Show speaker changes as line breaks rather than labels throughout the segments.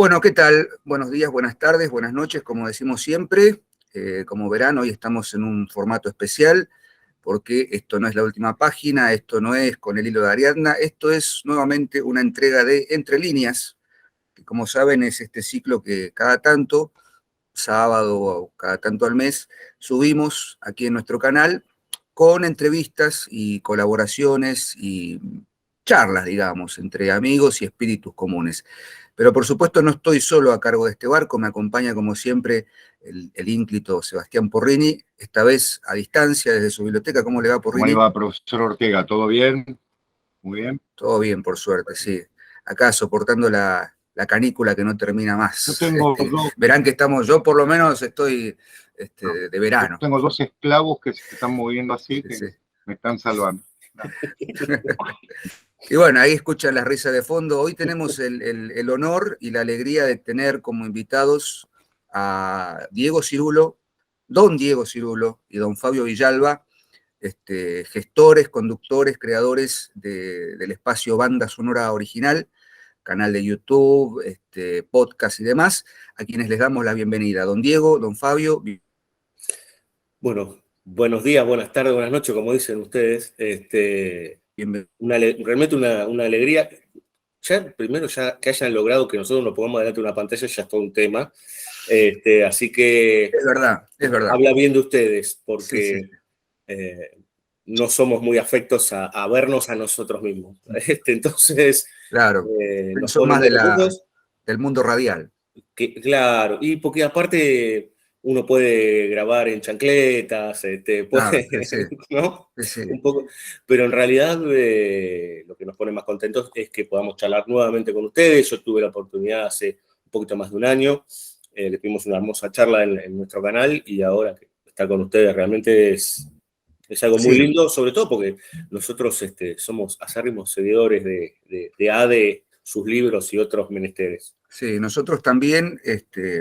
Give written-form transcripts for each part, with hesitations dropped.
Bueno, ¿qué tal? Buenos días, buenas tardes, buenas noches, como decimos siempre. Como verán, hoy estamos en un formato especial, porque esto no es la última página, esto no es con el hilo de Ariadna, esto es nuevamente una entrega de Entre Líneas, que como saben es este ciclo que cada tanto, sábado o cada tanto al mes, subimos aquí en nuestro canal con entrevistas y colaboraciones y charlas, digamos, entre amigos y espíritus comunes. Pero por supuesto no estoy solo a cargo de este barco, me acompaña como siempre el ínclito Sebastián Porrini, esta vez a distancia desde su biblioteca. ¿Cómo le va,
¿Cómo
Porrini?
le va, profesor Ortega? ¿Todo bien? Muy bien.
Todo bien, por suerte, sí. Acá soportando la canícula que no termina
Yo
más.
tengo dos,
Verán que estamos, yo por lo menos estoy de
yo
verano.
tengo dos esclavos que se están moviendo así,
Sí,
que
sí.
me están salvando.
Y bueno, ahí escuchan la risa de fondo. Hoy tenemos el honor y la alegría de tener como invitados a Diego Cirulo, don Diego Cirulo y don Fabio Villalba, gestores, conductores, creadores del espacio Banda Sonora Original, canal de YouTube, podcast y demás, a quienes les damos la bienvenida. Don Diego, don Fabio.
Bueno, buenos días, buenas tardes, buenas noches, como dicen ustedes. Realmente una alegría. Primero ya que hayan logrado que nosotros nos pongamos delante de una pantalla ya es todo un tema. Así que
Es verdad, es verdad.
habla bien de ustedes,
Sí, sí.
porque no somos muy afectos a vernos a nosotros mismos. Entonces,
Claro,
nos
son
ponen
más
de orgullos.
del mundo radial.
Claro, y porque aparte uno puede grabar en chancletas,
Claro,
puede,
sí, sí,
¿no?
sí, sí.
Un poco, pero en realidad lo que nos pone más contentos es que podamos charlar nuevamente con ustedes. Yo tuve la oportunidad hace un poquito más de un año, le tuvimos una hermosa charla en nuestro canal y ahora que estar con ustedes realmente es algo muy
Sí,
lindo, sobre todo porque nosotros somos acérrimos seguidores de ADE, sus libros y otros menesteres.
sí, nosotros también,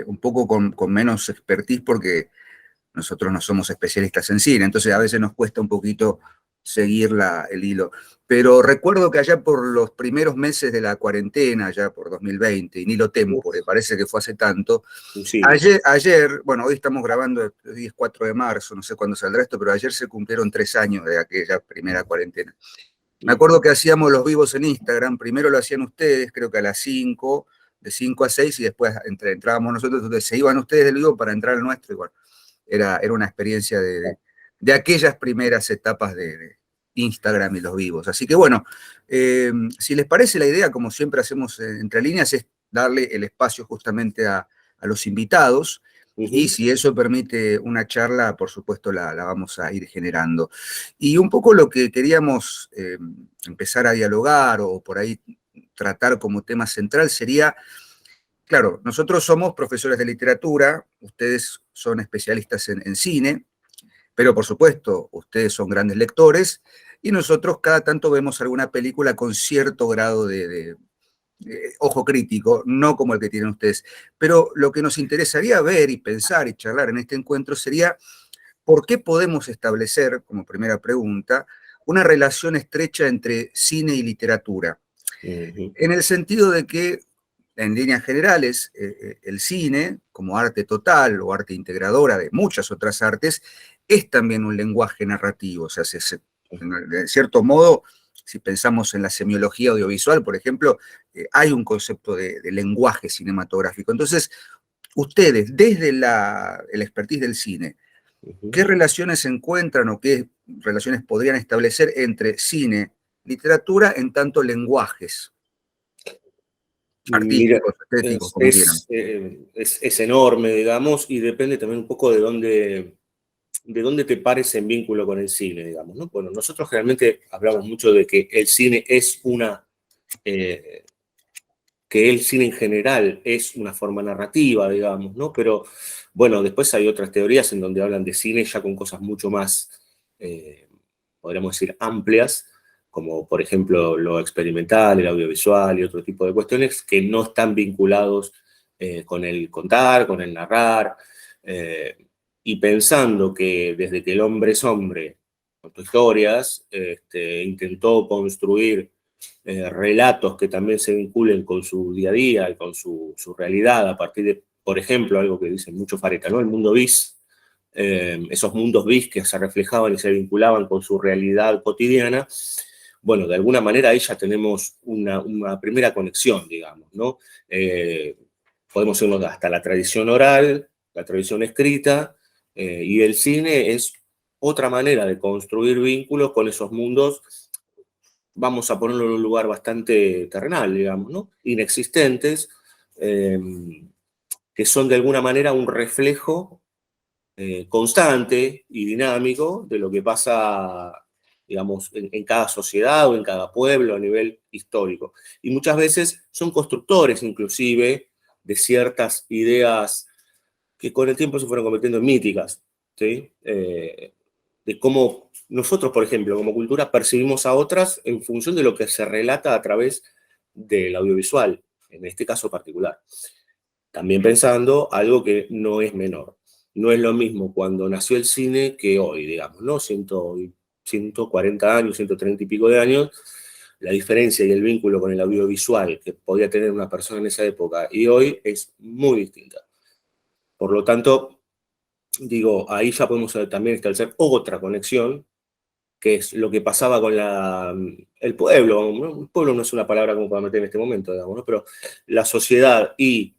un poco con menos expertise porque nosotros no somos especialistas en cine, entonces a veces nos cuesta un poquito seguir el hilo. Pero recuerdo que allá por los primeros meses de la cuarentena, ya por 2020, y ni lo tempore, parece que fue hace tanto,
Un siglo.
bueno, hoy estamos grabando, hoy es 4 de marzo, no sé cuándo saldrá esto, pero ayer se cumplieron 3 años de aquella primera cuarentena. Me acuerdo que hacíamos los vivos en Instagram, primero lo hacían ustedes, creo que a las 5, de 5 a 6, y después entrábamos nosotros, entonces se iban ustedes del vivo para entrar al nuestro, y bueno, era una experiencia de aquellas primeras etapas de Instagram y los vivos. Así que bueno, si les parece la idea, como siempre hacemos entre líneas, es darle el espacio justamente a los invitados, y si eso permite una charla, por supuesto la vamos a ir generando. Y un poco lo que queríamos empezar a dialogar o por ahí tratar como tema central sería, claro, nosotros somos profesores de literatura, ustedes son especialistas en cine, pero por supuesto, ustedes son grandes lectores y nosotros cada tanto vemos alguna película con cierto grado de ojo crítico, no como el que tienen ustedes. Pero lo que nos interesaría ver y pensar y charlar en este encuentro sería por qué podemos establecer, como primera pregunta, una relación estrecha entre cine y literatura. En el sentido de que, en líneas generales, el cine, como arte total o arte integradora de muchas otras artes, es también un lenguaje narrativo. O sea, de cierto modo, si pensamos en la semiología audiovisual, por ejemplo, hay un concepto de lenguaje cinematográfico. Entonces, ustedes, desde el expertise del cine, ¿qué relaciones se encuentran o qué relaciones podrían establecer entre cine, literatura, en tanto lenguajes
Mira,
artísticos, estéticos, como quieran?
es enorme, digamos, y depende también un poco de dónde te pares en vínculo con el cine, digamos, ¿no? Bueno, nosotros generalmente hablamos mucho de que el cine que el cine en general es una forma narrativa, digamos, ¿no? Pero bueno, después hay otras teorías en donde hablan de cine ya con cosas mucho más, eh, podríamos decir, amplias, como por ejemplo lo experimental, el audiovisual y otro tipo de cuestiones que no están vinculados con el contar, con el narrar, eh, y pensando que desde que el hombre es hombre, con tus historias, intentó construir relatos que también se vinculen con su día a día y con su realidad a partir de, por ejemplo, algo que dice mucho Fareta, ¿no? El mundo bis, esos mundos bis que se reflejaban y se vinculaban con su realidad cotidiana. Bueno, de alguna manera ahí ya tenemos una primera conexión, digamos, ¿no? Podemos irnos hasta la tradición oral, la tradición escrita, y el cine es otra manera de construir vínculos con esos mundos, vamos a ponerlo en un lugar bastante terrenal, digamos, ¿no? Inexistentes, que son de alguna manera un reflejo constante y dinámico de lo que pasa, digamos, en cada sociedad o en cada pueblo a nivel histórico. Y muchas veces son constructores, inclusive, de ciertas ideas que con el tiempo se fueron convirtiendo en míticas, ¿sí? De cómo nosotros, por ejemplo, como cultura, percibimos a otras en función de lo que se relata a través del audiovisual, en este caso particular. También pensando algo que no es menor. No es lo mismo cuando nació el cine que hoy, digamos, ¿no? 140 años, 130 y pico de años, la diferencia y el vínculo con el audiovisual que podía tener una persona en esa época y hoy es muy distinta. Por lo tanto, digo, ahí ya podemos también establecer otra conexión, que es lo que pasaba con el pueblo. ¿No? El pueblo no es una palabra como para meter en este momento, digamos, ¿no? Pero la sociedad y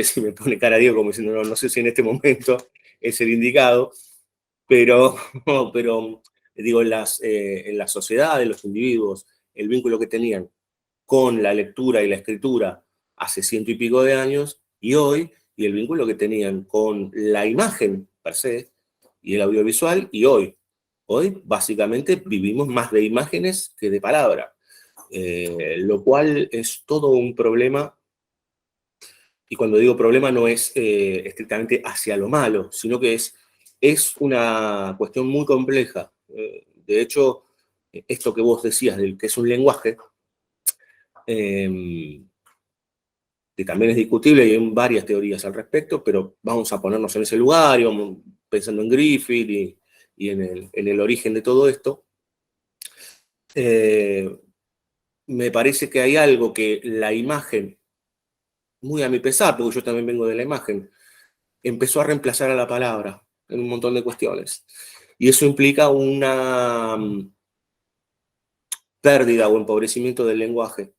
si me pone cara Diego como diciendo, no sé si en este momento es el indicado, pero digo, en la sociedad de los individuos, el vínculo que tenían con la lectura y la escritura hace 100 y pico de años, y hoy, y el vínculo que tenían con la imagen per se, y el audiovisual, y hoy. Hoy, básicamente, vivimos más de imágenes que de palabra, lo cual es todo un problema, y cuando digo problema no es estrictamente hacia lo malo, sino que es una cuestión muy compleja. De hecho, esto que vos decías, del que es un lenguaje, que también es discutible y hay varias teorías al respecto, pero vamos a ponernos en ese lugar y vamos pensando en Griffith y en el origen de todo esto. Me parece que hay algo que la imagen, muy a mi pesar, porque yo también vengo de la imagen, empezó a reemplazar a la palabra en un montón de cuestiones. Y eso implica una pérdida o empobrecimiento del lenguaje.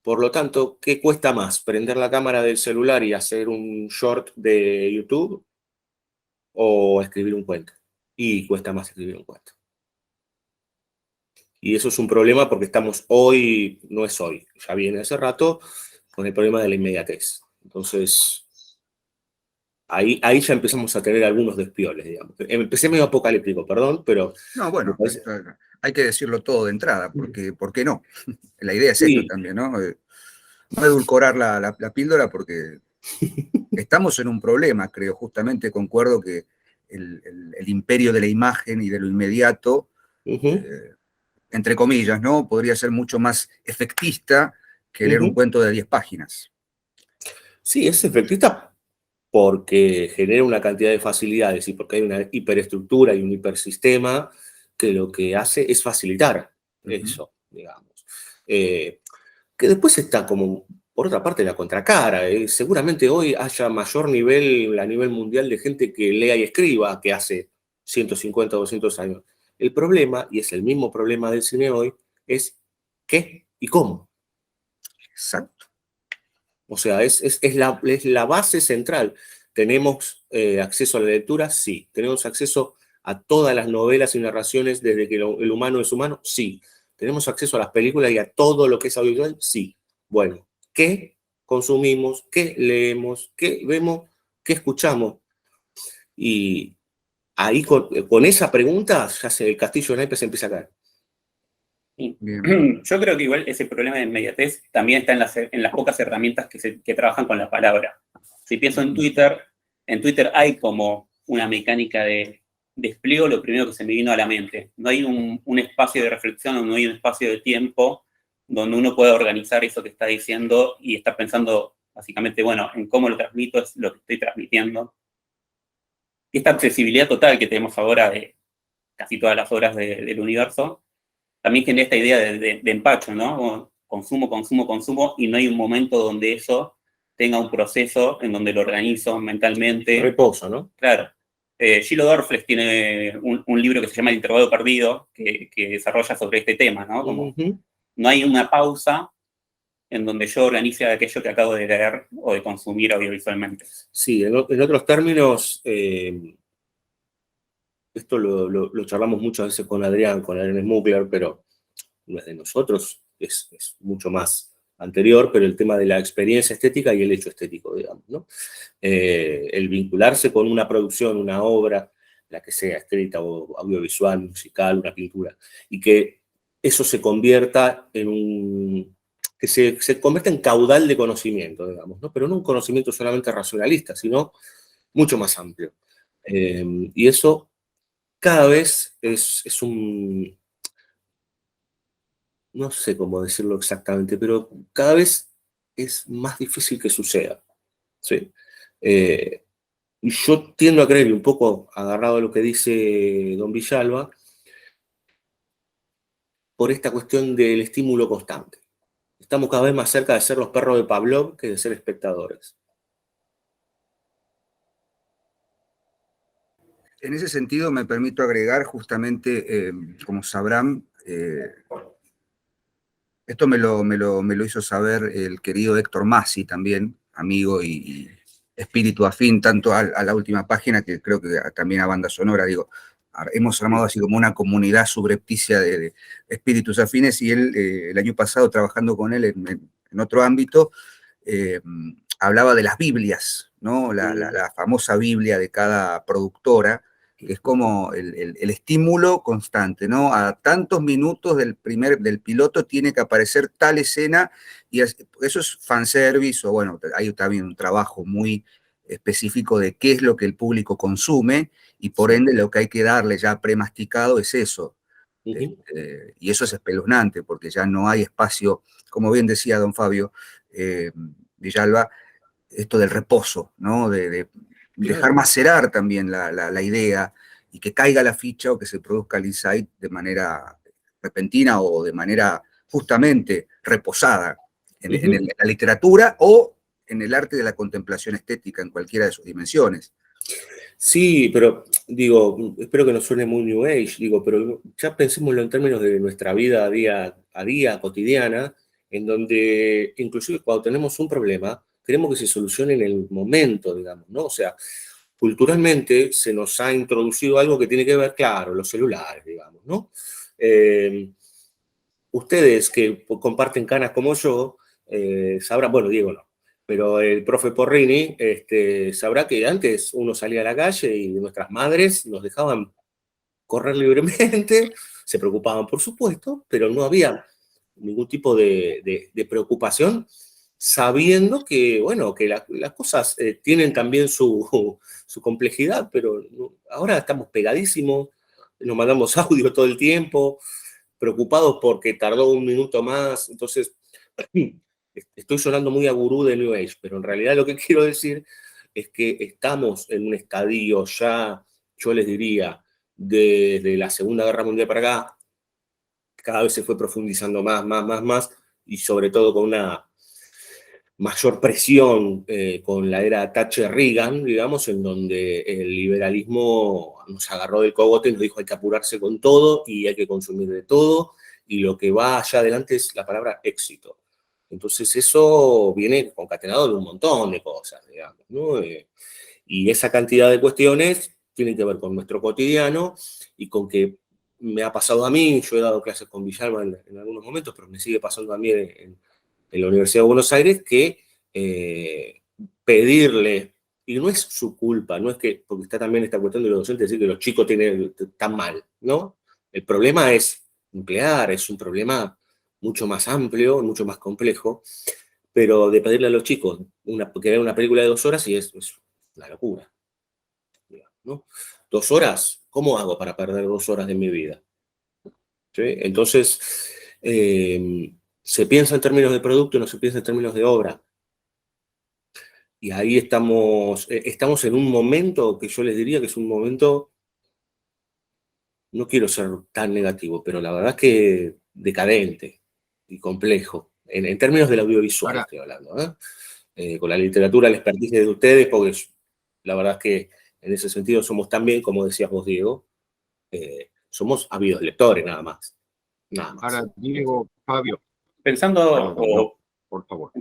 Por lo tanto, ¿qué cuesta más? ¿Prender la cámara del celular y hacer un short de YouTube? ¿O escribir un cuento? Y cuesta más escribir un cuento. Y eso es un problema porque estamos hoy, no es hoy, ya viene hace rato, con el problema de la inmediatez. Entonces, ahí ya empezamos a tener algunos despioles, digamos. Empecé medio apocalíptico, perdón, pero...
No, bueno, hay que decirlo todo de entrada, porque ¿por qué no? La idea es
Sí.
esto también, ¿no? No edulcorar la píldora porque estamos en un problema, creo, justamente concuerdo que el imperio de la imagen y de lo inmediato, entre comillas, ¿no? Podría ser mucho más efectista que leer un cuento de 10 páginas.
Sí, es efectista porque genera una cantidad de facilidades y porque hay una hiperestructura y un hipersistema que lo que hace es facilitar eso, digamos. Que después está como, por otra parte, la contracara. Seguramente hoy haya mayor nivel a nivel mundial de gente que lea y escriba que hace 150 o 200 años. El problema, y es el mismo problema del cine hoy, es qué y cómo.
Exacto.
O sea, es la base central. ¿Tenemos acceso a la lectura? Sí. ¿Tenemos acceso a todas las novelas y narraciones desde que el humano es humano? Sí. ¿Tenemos acceso a las películas y a todo lo que es audiovisual? Sí. Bueno, ¿qué consumimos? ¿Qué leemos? ¿Qué vemos? ¿Qué escuchamos? Y ahí con esa pregunta, ya el castillo de naipes se empieza a caer.
Yo creo que igual ese problema de inmediatez también está en las pocas herramientas que trabajan con la palabra. Si pienso en Twitter hay como una mecánica de despliego, lo primero que se me vino a la mente. No hay un espacio de reflexión, no hay un espacio de tiempo donde uno pueda organizar eso que está diciendo y está pensando básicamente, bueno, en cómo lo transmito, es lo que estoy transmitiendo. Y esta accesibilidad total que tenemos ahora de casi todas las obras del universo, también genera esta idea de empacho, ¿no? Como consumo, consumo, consumo, y no hay un momento donde eso tenga un proceso en donde lo organizo mentalmente.
Reposo, ¿no?
Claro. Gillo Dorfles tiene un libro que se llama El intervalo perdido, que desarrolla sobre este tema, ¿no? Como no hay una pausa en donde yo organice aquello que acabo de leer o de consumir audiovisualmente.
Sí, en otros términos, esto lo charlamos muchas veces con Adrián Smukler, pero no es de nosotros, es mucho más anterior, pero el tema de la experiencia estética y el hecho estético, digamos, ¿no? El vincularse con una producción, una obra, la que sea, escrita o audiovisual, musical, una pintura, y que eso se convierta en que se convierta en caudal de conocimiento, digamos, ¿no? Pero no un conocimiento solamente racionalista, sino mucho más amplio. Y eso cada vez es un, no sé cómo decirlo exactamente, pero cada vez es más difícil que suceda, ¿sí? Y yo tiendo a creer, y un poco agarrado a lo que dice don Villalba, por esta cuestión del estímulo constante. Estamos cada vez más cerca de ser los perros de Pavlov que de ser espectadores.
En ese sentido, me permito agregar justamente, como sabrán, esto me lo hizo saber el querido Héctor Masi también, amigo y espíritu afín tanto a la última página, que creo que también a Banda Sonora, digo, hemos armado así como una comunidad subrepticia de espíritus afines, y él, el año pasado, trabajando con él en otro ámbito, hablaba de las Biblias, ¿no? La famosa Biblia de cada productora, que es como el estímulo constante, ¿no? A tantos minutos del piloto tiene que aparecer tal escena, y eso es fanservice, o bueno, hay también un trabajo muy específico de qué es lo que el público consume, y por ende lo que hay que darle ya premasticado es eso. Y eso es espeluznante, porque ya no hay espacio, como bien decía don Fabio Villalba, esto del reposo, ¿no? De dejar macerar también la idea, y que caiga la ficha o que se produzca el insight de manera repentina o de manera justamente reposada en la literatura o en el arte de la contemplación estética en cualquiera de sus dimensiones.
Sí, pero digo, espero que no suene muy New Age, digo, pero ya pensémoslo en términos de nuestra vida a día, cotidiana, en donde inclusive cuando tenemos un problema, queremos que se solucione en el momento, digamos, ¿no? O sea, culturalmente se nos ha introducido algo que tiene que ver, claro, los celulares, digamos, ¿no? Ustedes que comparten canas como yo, sabrán, bueno, Diego no, pero el profe Porrini sabrá que antes uno salía a la calle y nuestras madres nos dejaban correr libremente, se preocupaban por supuesto, pero no había ningún tipo de preocupación, sabiendo que, bueno, que las cosas tienen también su complejidad, pero ahora estamos pegadísimos, nos mandamos audio todo el tiempo, preocupados porque tardó un minuto más. Entonces, estoy sonando muy a gurú de New Age, pero en realidad lo que quiero decir es que estamos en un estadio ya, yo les diría, desde la Segunda Guerra Mundial para acá, cada vez se fue profundizando más, y sobre todo con una mayor presión con la era Thatcher-Reagan, digamos, en donde el liberalismo nos agarró del cogote y nos dijo hay que apurarse con todo y hay que consumir de todo, y lo que va allá adelante es la palabra éxito. Entonces eso viene concatenado de un montón de cosas, digamos, ¿no? Y esa cantidad de cuestiones tienen que ver con nuestro cotidiano y con que me ha pasado a mí, yo he dado clases con Villalba en algunos momentos, pero me sigue pasando a mí en la Universidad de Buenos Aires, que pedirle, y no es su culpa, no es que, porque está también esta cuestión de los docentes, decir que los chicos están mal, ¿no? El problema es nuclear, es un problema mucho más amplio, mucho más complejo, pero de pedirle a los chicos que vean una película de 2 horas y es una locura, ¿no? 2 horas, ¿cómo hago para perder 2 horas de mi vida? ¿Sí? Entonces, se piensa en términos de producto y no se piensa en términos de obra. Y ahí estamos en un momento que yo les diría que es un momento no quiero ser tan negativo, pero la verdad es que decadente y complejo, en términos del audiovisual
Ahora,
estoy hablando, con la literatura, la expertise de ustedes, porque la verdad es que en ese sentido somos también, como decías vos, Diego, somos ávidos lectores, nada más. Nada más.
ahora, Diego, Fabio,
Pensando,
no, por favor.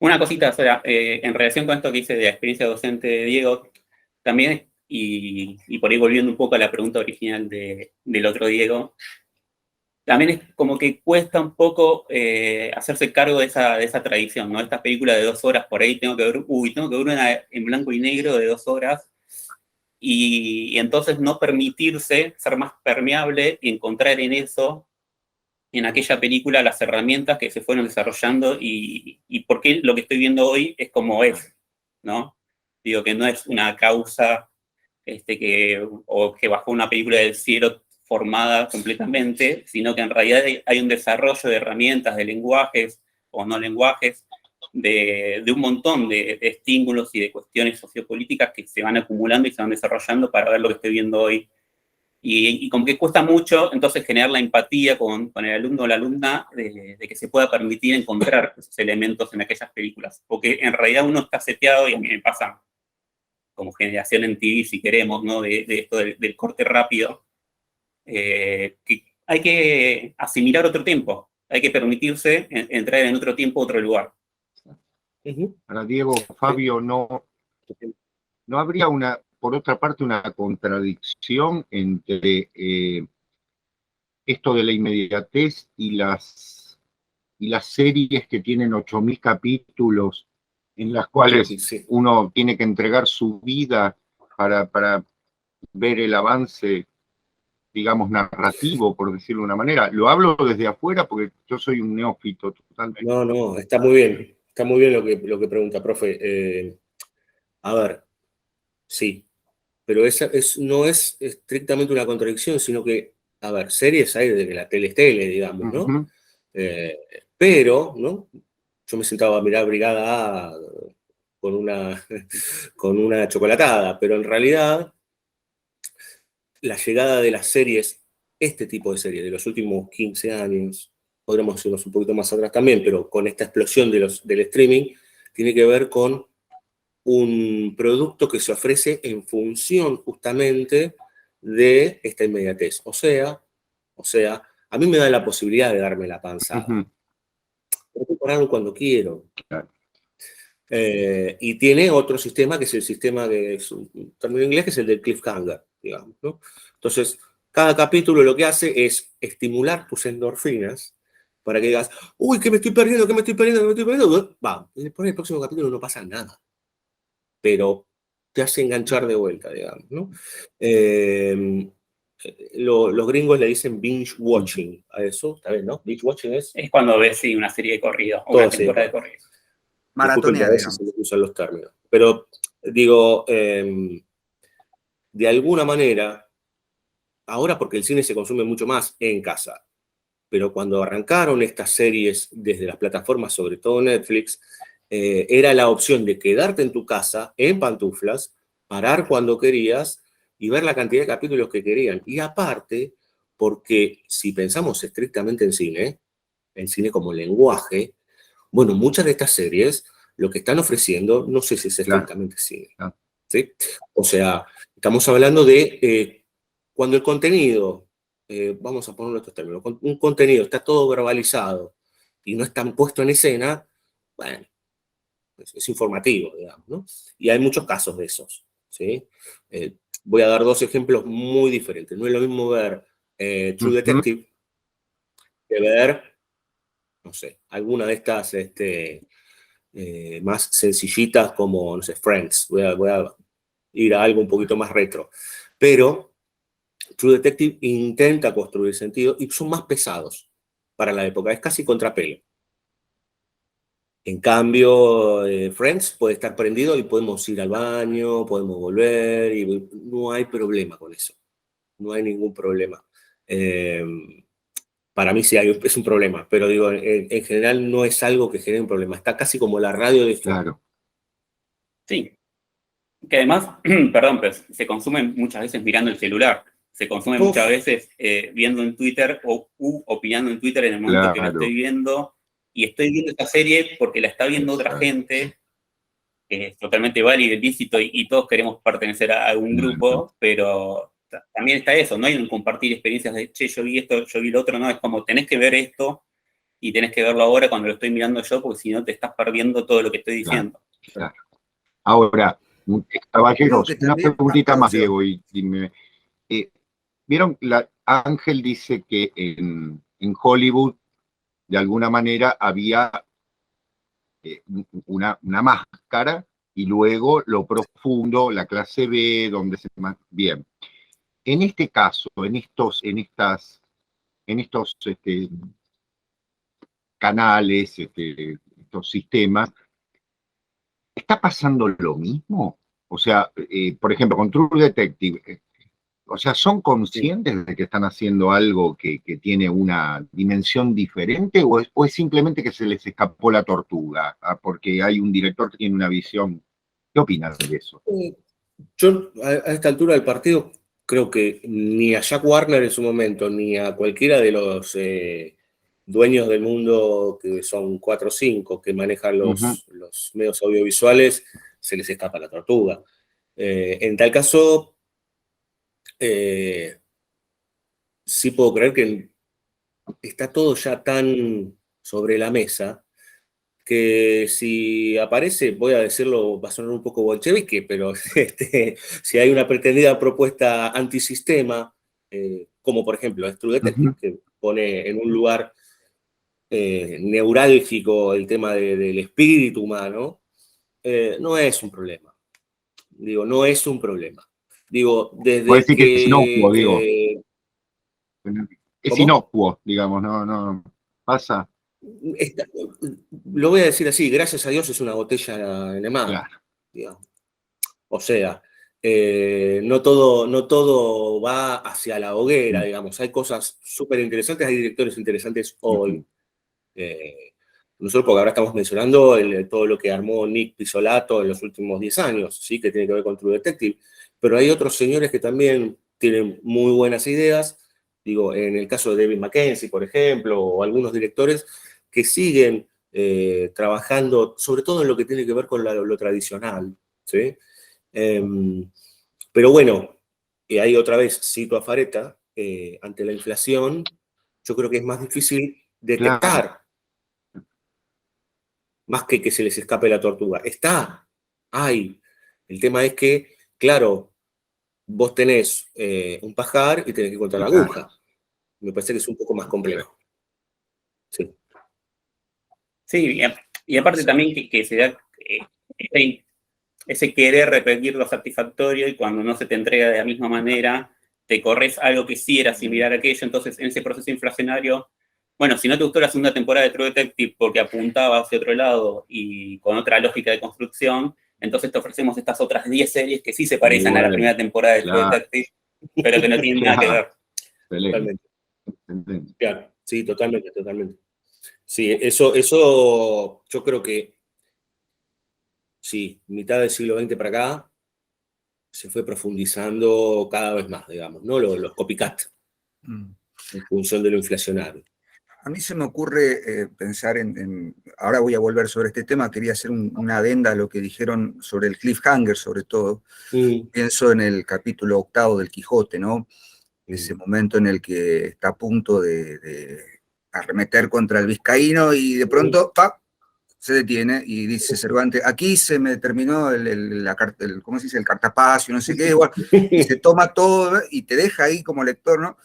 una cosita, o sea, en relación con esto que dice de la experiencia docente de Diego, también, y por ahí volviendo un poco a la pregunta original del otro Diego, también es como que cuesta un poco hacerse cargo de esa tradición, ¿no? Estas películas de 2 horas, por ahí tengo que ver una en blanco y negro de 2 horas, y entonces no permitirse ser más permeable y encontrar en eso, en aquella película, las herramientas que se fueron desarrollando y por qué lo que estoy viendo hoy es como es, ¿no? Digo que no es una causa o que bajó una película del cielo formada completamente, sino que en realidad hay un desarrollo de herramientas, de lenguajes o no lenguajes, de un montón de estímulos y de cuestiones sociopolíticas que se van acumulando y se van desarrollando para ver lo que estoy viendo hoy. Y como que cuesta mucho, entonces, generar la empatía con el alumno o la alumna de que se pueda permitir encontrar esos elementos en aquellas películas. Porque en realidad uno está seteado, y a mí me pasa como generación en TV, si queremos, ¿no? De esto del corte rápido, que hay que asimilar otro tiempo, hay que permitirse entrar en otro tiempo, otro lugar.
Ahora, Diego, Fabio, no habría por otra parte, una contradicción entre esto de la inmediatez y las series que tienen 8.000 capítulos, en las cuales
Sí.
uno tiene que entregar su vida para ver el avance, digamos, narrativo, por decirlo de una manera. Lo hablo desde afuera porque yo soy un neófito totalmente.
No, está muy bien lo que pregunta, profe. A ver, sí, pero no es estrictamente una contradicción, sino que, a ver, series hay desde que la tele es tele, digamos, ¿no?
Uh-huh.
Pero, ¿no? Yo me sentaba a mirar Brigada A con una chocolatada, pero en realidad la llegada de las series, este tipo de series de los últimos 15 años, podríamos irnos un poquito más atrás también, pero con esta explosión del streaming, tiene que ver con un producto que se ofrece en función justamente de esta inmediatez. O sea, a mí me da la posibilidad de darme la panzada.
Uh-huh.
Puedo pararlo cuando quiero.
Claro.
Y tiene otro sistema, que es el sistema que es un término inglés, que es el del cliffhanger, digamos, ¿no? Entonces, cada capítulo lo que hace es estimular tus endorfinas para que digas, uy, ¿qué me estoy perdiendo? Va, y después en el próximo capítulo no pasa nada. Pero te hace enganchar de vuelta, digamos, ¿no? Los gringos le dicen binge watching a eso, ¿está bien, no? Binge watching es
cuando ves, sí, una serie de corridos, o una temporada de corridos.
Disculpen, a veces se me usan los términos. Pero, digo, de alguna manera, ahora porque el cine se consume mucho más en casa, pero cuando arrancaron estas series desde las plataformas, sobre todo Netflix, era la opción de quedarte en tu casa, en pantuflas, parar cuando querías y ver la cantidad de capítulos que querían. Y aparte, porque si pensamos estrictamente en cine como lenguaje, bueno, muchas de estas series lo que están ofreciendo, no sé si es estrictamente cine. ¿Sí? O sea, estamos hablando de cuando el contenido, vamos a ponerlo en estos términos, un contenido está todo verbalizado y no está puesto en escena, bueno, es informativo, digamos, ¿no? Y hay muchos casos de esos, ¿sí? Voy a dar 2 ejemplos muy diferentes. No es lo mismo ver True Detective que ver, no sé, alguna de estas más sencillitas como, no sé, Friends. Voy a ir a algo un poquito más retro. Pero True Detective intenta construir sentido y son más pesados para la época. Es casi contrapelo. En cambio, Friends puede estar prendido y podemos ir al baño, podemos volver y no hay problema con eso. No hay ningún problema. Para mí sí es un problema, pero digo, en general no es algo que genere un problema. Está casi como la radio de fondo.
Claro.
Sí. Que además, perdón, pero se consumen muchas veces mirando el celular. Se consume muchas veces viendo en Twitter o opinando en Twitter en el momento que lo estoy viendo. Y estoy viendo esta serie porque la está viendo otra gente, que es totalmente válido, ilícito, y todos queremos pertenecer a algún grupo, pero también está eso, no hay un compartir experiencias de, che, yo vi esto, yo vi lo otro, no, es como tenés que ver esto y tenés que verlo ahora cuando lo estoy mirando yo, porque si no te estás perdiendo todo lo que estoy diciendo.
Claro. Ahora, caballeros, una preguntita más,
sí.
Diego, y vieron, Ángel dice que en Hollywood, de alguna manera, había una máscara, y luego lo profundo, la clase B, donde se... Bien. En este caso, en estos canales, estos sistemas, ¿está pasando lo mismo? O sea, por ejemplo, con True Detective, o sea, ¿son conscientes de que están haciendo algo que tiene una dimensión diferente, o es simplemente que se les escapó la tortuga? Porque hay un director que tiene una visión. ¿Qué opinan de eso?
Yo, a esta altura del partido, creo que ni a Jack Warner en su momento, ni a cualquiera de los dueños del mundo, que son 4 o 5, que manejan los medios audiovisuales, se les escapa la tortuga. En tal caso, sí puedo creer que está todo ya tan sobre la mesa que si aparece, voy a decirlo, va a sonar un poco bolchevique, pero si hay una pretendida propuesta antisistema, como por ejemplo True Detective, que pone en un lugar neurálgico el tema del espíritu humano, no es un problema. Digo, no es un problema. Digo,
Puede
desde
decir que es inocuo, digo. Es
¿cómo?
inocuo, digamos, no pasa.
Lo voy a decir así, gracias a Dios es una botella enema.
Claro.
O sea, no todo va hacia la hoguera, digamos. Hay cosas súper interesantes, hay directores interesantes hoy. Nosotros, porque ahora estamos mencionando todo lo que armó Nick Pizzolatto en los últimos 10 años, ¿sí? Que tiene que ver con True Detective. Pero hay otros señores que también tienen muy buenas ideas. Digo, en el caso de David Mackenzie, por ejemplo, o algunos directores que siguen trabajando, sobre todo en lo que tiene que ver con lo tradicional, ¿sí? Pero bueno, ahí otra vez cito a Fareta, ante la inflación, yo creo que es más difícil detectar, más que se les escape la tortuga. Hay. El tema es que, claro, vos tenés un pajar y tenés que encontrar la aguja. Me parece que es un poco más complejo. Sí.
Sí, y aparte también que se da ese querer repetir lo satisfactorio, y cuando no se te entrega de la misma manera, te corres algo que sí era similar a aquello. Entonces, en ese proceso inflacionario, bueno, si no te gustó la segunda temporada de True Detective porque apuntaba hacia otro lado y con otra lógica de construcción, entonces te ofrecemos estas otras 10 series que sí se parecen a la primera temporada de True Detective, pero que no tienen nada que ver.
Totalmente. Claro, sí, totalmente. Sí, eso yo creo que sí, mitad del siglo XX para acá se fue profundizando cada vez más, digamos, ¿no? Los copycat, en función de lo inflacionario.
A mí se me ocurre pensar ahora voy a volver sobre este tema, quería hacer una adenda a lo que dijeron sobre el cliffhanger, sobre todo. Pienso en el capítulo 8 del Quijote, ¿no? Ese momento en el que está a punto de arremeter contra el vizcaíno y de pronto, ¡pap!, se detiene y dice Cervantes, aquí se me terminó ¿cómo se dice? El cartapacio, no sé qué, igual, y se toma todo y te deja ahí como lector, ¿no?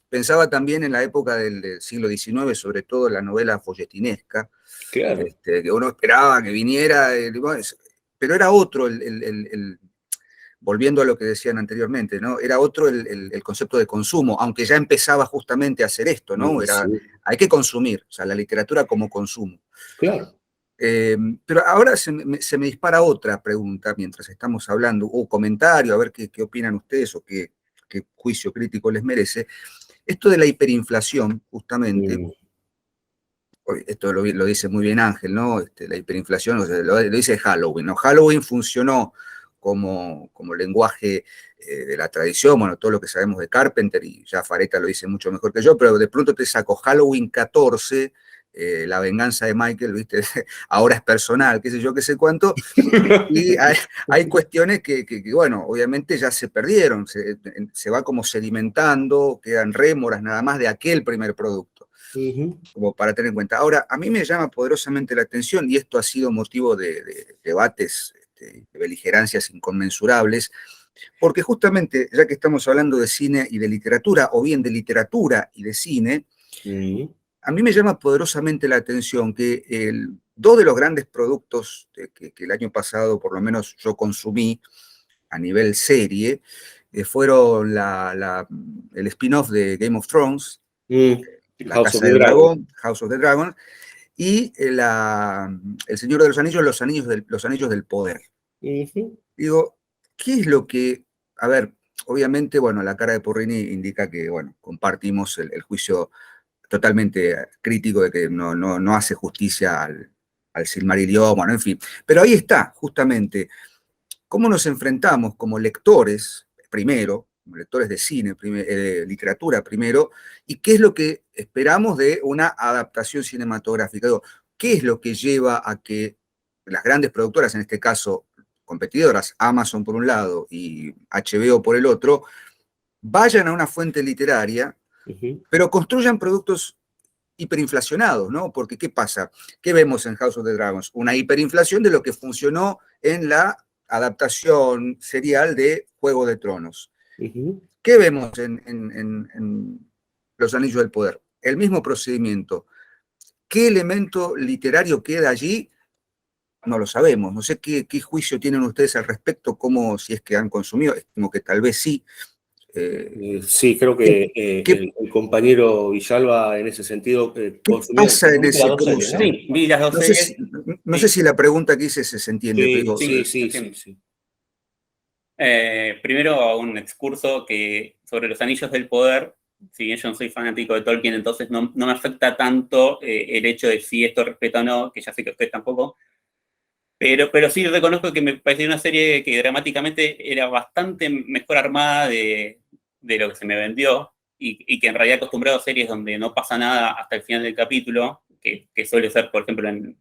Pensaba también en la época del siglo XIX, sobre todo la novela folletinesca,
claro.
Que uno esperaba que viniera, pero era otro volviendo a lo que decían anteriormente, ¿no? Era otro el concepto de consumo, aunque ya empezaba justamente a hacer esto, ¿no? Hay que consumir, o sea, la literatura como consumo.
Claro.
Pero ahora se me dispara otra pregunta mientras estamos hablando, o comentario, a ver qué opinan ustedes o qué juicio crítico les merece. Esto de la hiperinflación, justamente, esto lo dice muy bien Ángel, ¿no? La hiperinflación, o sea, lo dice Halloween, ¿no? Halloween funcionó como lenguaje de la tradición, bueno, todo lo que sabemos de Carpenter, y ya Fareta lo dice mucho mejor que yo, pero de pronto te saco Halloween 14, La venganza de Michael, ¿viste? Ahora es personal, qué sé yo, qué sé cuánto, y hay cuestiones que, bueno, obviamente ya se perdieron, se va como sedimentando, quedan rémoras nada más de aquel primer producto, como para tener en cuenta. Ahora, a mí me llama poderosamente la atención, y esto ha sido motivo de debates, de beligerancias inconmensurables, porque justamente, ya que estamos hablando de cine y de literatura, o bien de literatura y de cine, a mí me llama poderosamente la atención que dos de los grandes productos que el año pasado, por lo menos yo consumí a nivel serie, fueron el spin-off de Game of Thrones, La
House of
Casa
the
del
Dragon.
Dragón, House of the Dragon, y El Señor de los Anillos, los Anillos del Poder. Digo, ¿qué es lo que, a ver, obviamente, bueno, la cara de Porrini indica que, bueno, compartimos el juicio totalmente crítico de que no hace justicia al Silmarillion, bueno, en fin. Pero ahí está, justamente, cómo nos enfrentamos como lectores, primero, como lectores de cine, literatura primero, y qué es lo que esperamos de una adaptación cinematográfica. Digo, ¿qué es lo que lleva a que las grandes productoras, en este caso competidoras, Amazon por un lado y HBO por el otro, vayan a una fuente literaria, pero construyan productos hiperinflacionados, ¿no? Porque ¿qué pasa? ¿Qué vemos en House of the Dragons? Una hiperinflación de lo que funcionó en la adaptación serial de Juego de Tronos. ¿Qué vemos en Los Anillos del Poder? El mismo procedimiento. ¿Qué elemento literario queda allí? No lo sabemos. No sé qué juicio tienen ustedes al respecto, cómo, si es que han consumido, estimo que tal vez sí.
Sí, creo que el compañero Villalba en ese sentido consumió
pasa en
las
ese
dos series,
cruce?
¿no?
Sí, vi las dos
No sé,
series.
no sé si la pregunta que hice se entiende, pero
Sí.
Primero, un excurso sobre los Anillos del Poder. Si bien yo no soy fanático de Tolkien, entonces no me afecta tanto el hecho de si esto respeta o no, que ya sé que ustedes tampoco. Pero sí reconozco que me pareció una serie que dramáticamente era bastante mejor armada de lo que se me vendió, y que en realidad acostumbrado a series donde no pasa nada hasta el final del capítulo, que suele ser, por ejemplo, en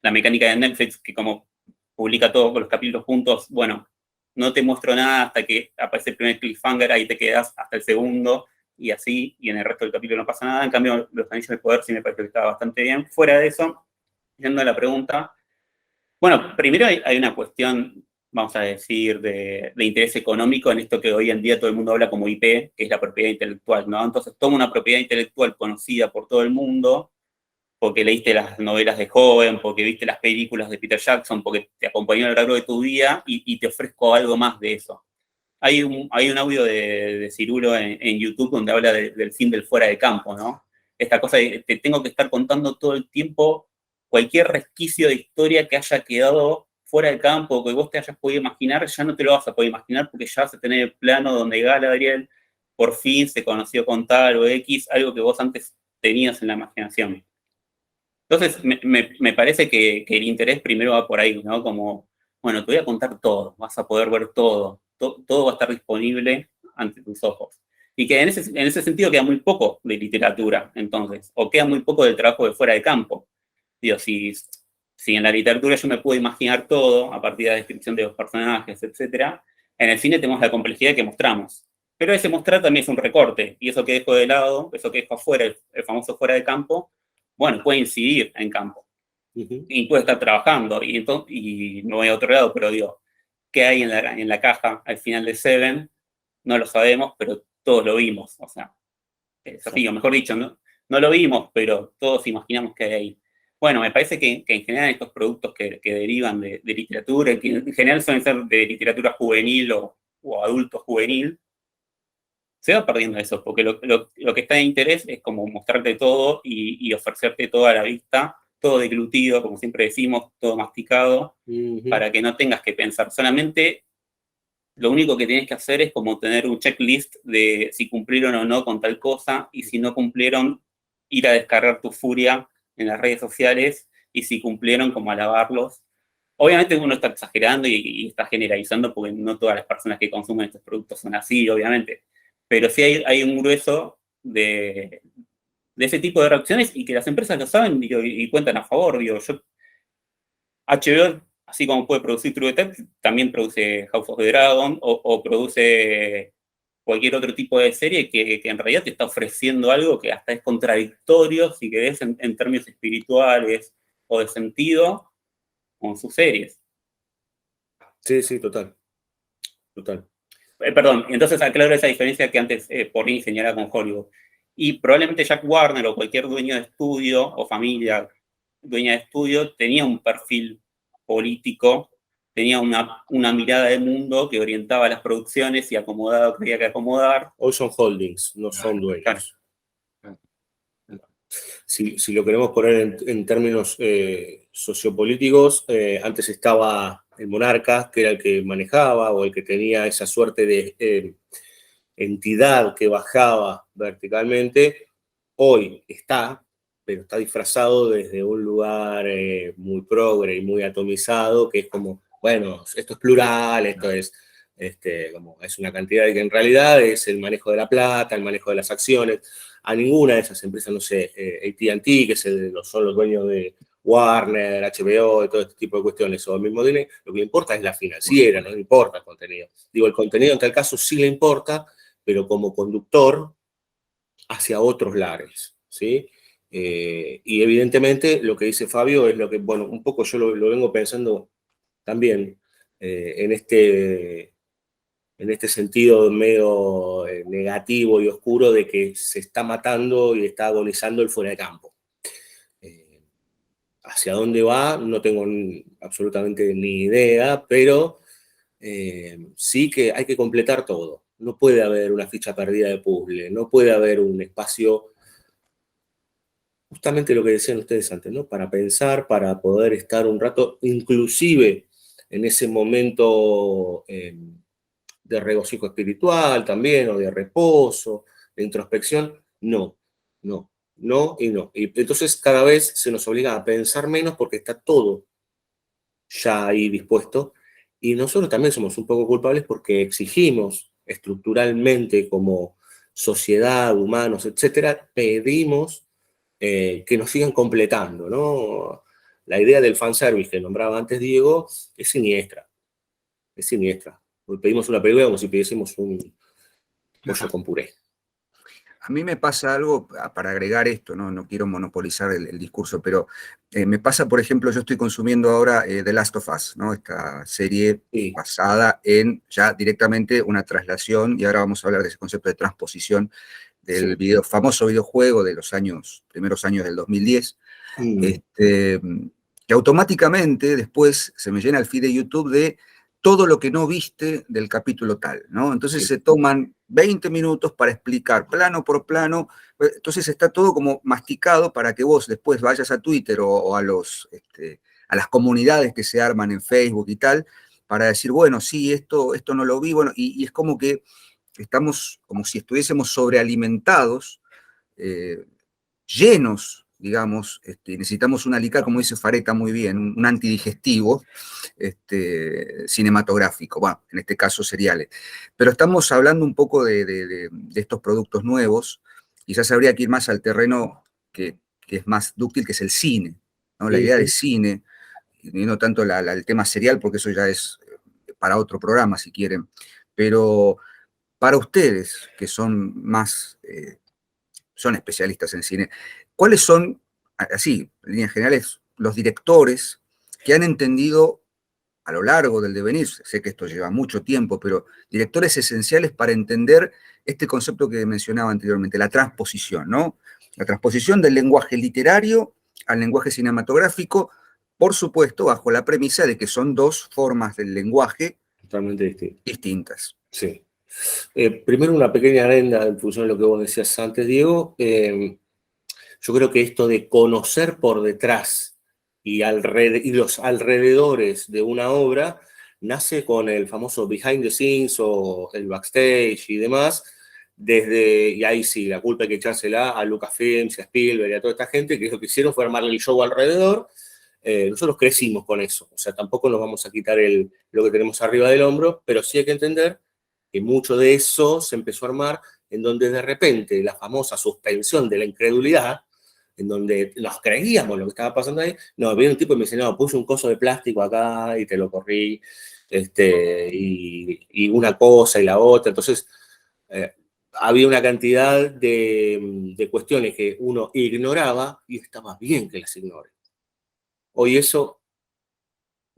la mecánica de Netflix, que como publica todos los capítulos juntos, bueno, no te muestro nada hasta que aparece el primer cliffhanger, ahí te quedas hasta el segundo, y así, y en el resto del capítulo no pasa nada. En cambio, Los Anillos del Poder sí me parece que estaba bastante bien. Fuera de eso, yendo a la pregunta, bueno, primero hay una cuestión, vamos a decir, de interés económico en esto que hoy en día todo el mundo habla como IP, que es la propiedad intelectual, ¿no? Entonces toma una propiedad intelectual conocida por todo el mundo, porque leíste las novelas de joven, porque viste las películas de Peter Jackson, porque te acompañó a lo largo de tu vida, y te ofrezco algo más de eso. Hay un audio de Cirulo en YouTube donde habla del fin del fuera de campo, ¿no? Esta cosa de te tengo que estar contando todo el tiempo cualquier resquicio de historia que haya quedado fuera del campo, que vos te hayas podido imaginar, ya no te lo vas a poder imaginar porque ya vas a tener el plano donde Galadriel por fin se conoció con tal o X, algo que vos antes tenías en la imaginación. Entonces, me parece que el interés primero va por ahí, ¿no? Como, bueno, te voy a contar todo, vas a poder ver todo, todo va a estar disponible ante tus ojos. Y que en ese sentido queda muy poco de literatura, entonces, o queda muy poco del trabajo de fuera de campo. Digo, si en la literatura yo me puedo imaginar todo a partir de la descripción de los personajes, etcétera, en el cine tenemos la complejidad que mostramos. Pero ese mostrar también es un recorte, y eso que dejo de lado, eso que dejo afuera, el famoso fuera de campo, bueno, puede incidir en campo. Y puede estar trabajando, y no voy a otro lado, pero digo, ¿qué hay en la caja al final de Seven? No lo sabemos, pero todos lo vimos. O sea, Sofía, mejor dicho, no lo vimos, pero todos imaginamos que hay ahí. Bueno, me parece que en general estos productos que derivan de literatura, que en general suelen ser de literatura juvenil o adulto juvenil, se va perdiendo eso, porque lo que está de interés es como mostrarte todo y ofrecerte todo a la vista, todo deglutido, como siempre decimos, todo masticado, para que no tengas que pensar. Solamente lo único que tienes que hacer es como tener un checklist de si cumplieron o no con tal cosa, y si no cumplieron, ir a descargar tu furia en las redes sociales, y si cumplieron, como alabarlos. Obviamente uno está exagerando y está generalizando porque no todas las personas que consumen estos productos son así, obviamente. Pero sí hay un grueso de ese tipo de reacciones y que las empresas lo saben y cuentan a favor. HBO, así como puede producir True Detective, también produce House of the Dragon o produce cualquier otro tipo de serie que en realidad te está ofreciendo algo que hasta es contradictorio, si querés, en términos espirituales o de sentido, con sus series.
Sí, sí, total. Total.
Perdón, entonces aclaro esa diferencia que antes por mí señalaba con Hollywood. Y probablemente Jack Warner o cualquier dueño de estudio o familia dueña de estudio tenía un perfil político, tenía una mirada del mundo que orientaba las producciones y acomodaba lo que había que acomodar.
Hoy son holdings, no son dueños.
Claro.
Si lo queremos poner en términos sociopolíticos, antes estaba el monarca, que era el que manejaba o el que tenía esa suerte de entidad que bajaba verticalmente. Hoy está, pero está disfrazado desde un lugar muy progre y muy atomizado, que es como, bueno, esto es plural, esto es, como, es una cantidad de que en realidad es el manejo de la plata, el manejo de las acciones. A ninguna de esas empresas, no sé, AT&T, que son los dueños de Warner, HBO, de todo este tipo de cuestiones, o el mismo Disney, lo que le importa es la financiera, no le importa el contenido. Digo, el contenido en tal caso sí le importa, pero como conductor hacia otros lares, ¿sí? Y evidentemente lo que dice Fabio es lo que, bueno, un poco yo lo vengo pensando también en este sentido medio negativo y oscuro de que se está matando y está agonizando el fuera de campo. Hacia dónde va no tengo absolutamente ni idea, pero sí que hay que completar todo. No puede haber una ficha perdida de puzzle, no puede haber un espacio, justamente lo que decían ustedes antes, ¿no? Para pensar, para poder estar un rato, inclusive en ese momento de regocijo espiritual también, o de reposo, de introspección. No, no, no y no. Y entonces cada vez se nos obliga a pensar menos porque está todo ya ahí dispuesto. Y nosotros también somos un poco culpables porque exigimos estructuralmente como sociedad, humanos, etcétera, pedimos que nos sigan completando, ¿no? La idea del fanservice que nombraba antes Diego es siniestra, es siniestra. Hoy pedimos una película como si pidiésemos un pollo con puré.
A mí me pasa algo, para agregar esto, no quiero monopolizar el discurso, pero me pasa, por ejemplo, yo estoy consumiendo ahora The Last of Us, ¿no? Esta serie
Sí.
basada en ya directamente una traslación, y ahora vamos a hablar de ese concepto de transposición del
Sí.
famoso videojuego de los primeros años del 2010,
Mm.
que automáticamente después se me llena el feed de YouTube de todo lo que no viste del capítulo tal, ¿no? Entonces
Sí.
se toman 20 minutos para explicar plano por plano, entonces está todo como masticado para que vos después vayas a Twitter o a las comunidades que se arman en Facebook y tal, para decir, bueno, sí, esto no lo vi, bueno, y es como que estamos como si estuviésemos sobrealimentados, llenos, digamos, necesitamos un alicate, como dice Fareta muy bien, un antidigestivo cinematográfico, bueno, en este caso seriales. Pero estamos hablando un poco de estos productos nuevos, quizás habría que ir más al terreno que es más dúctil, que es el cine, ¿no? La idea de cine, y no tanto el tema serial, porque eso ya es para otro programa, si quieren, pero para ustedes, que son más... son especialistas en cine, ¿cuáles son, así, en líneas generales, los directores que han entendido a lo largo del devenir, sé que esto lleva mucho tiempo, pero directores esenciales para entender este concepto que mencionaba anteriormente, la transposición, ¿no? La transposición del lenguaje literario al lenguaje cinematográfico, por supuesto, bajo la premisa de que son dos formas del lenguaje
Totalmente
distintas.
Sí. Primero una pequeña adenda en función de lo que vos decías antes, Diego. Yo creo que esto de conocer por detrás y los alrededores de una obra nace con el famoso behind the scenes o el backstage y demás, y ahí sí, la culpa hay que echársela a Lucasfilm, a Spielberg y a toda esta gente, que lo que hicieron fue armarle el show alrededor, nosotros crecimos con eso, o sea, tampoco nos vamos a quitar lo que tenemos arriba del hombro, pero sí hay que entender que mucho de eso se empezó a armar en donde de repente la famosa suspensión de la incredulidad, en donde nos creíamos lo que estaba pasando ahí, no, viene un tipo y me dice, no, puse un coso de plástico acá y te lo corrí, y una cosa y la otra, entonces había una cantidad de cuestiones que uno ignoraba y estaba bien que las ignore. Hoy eso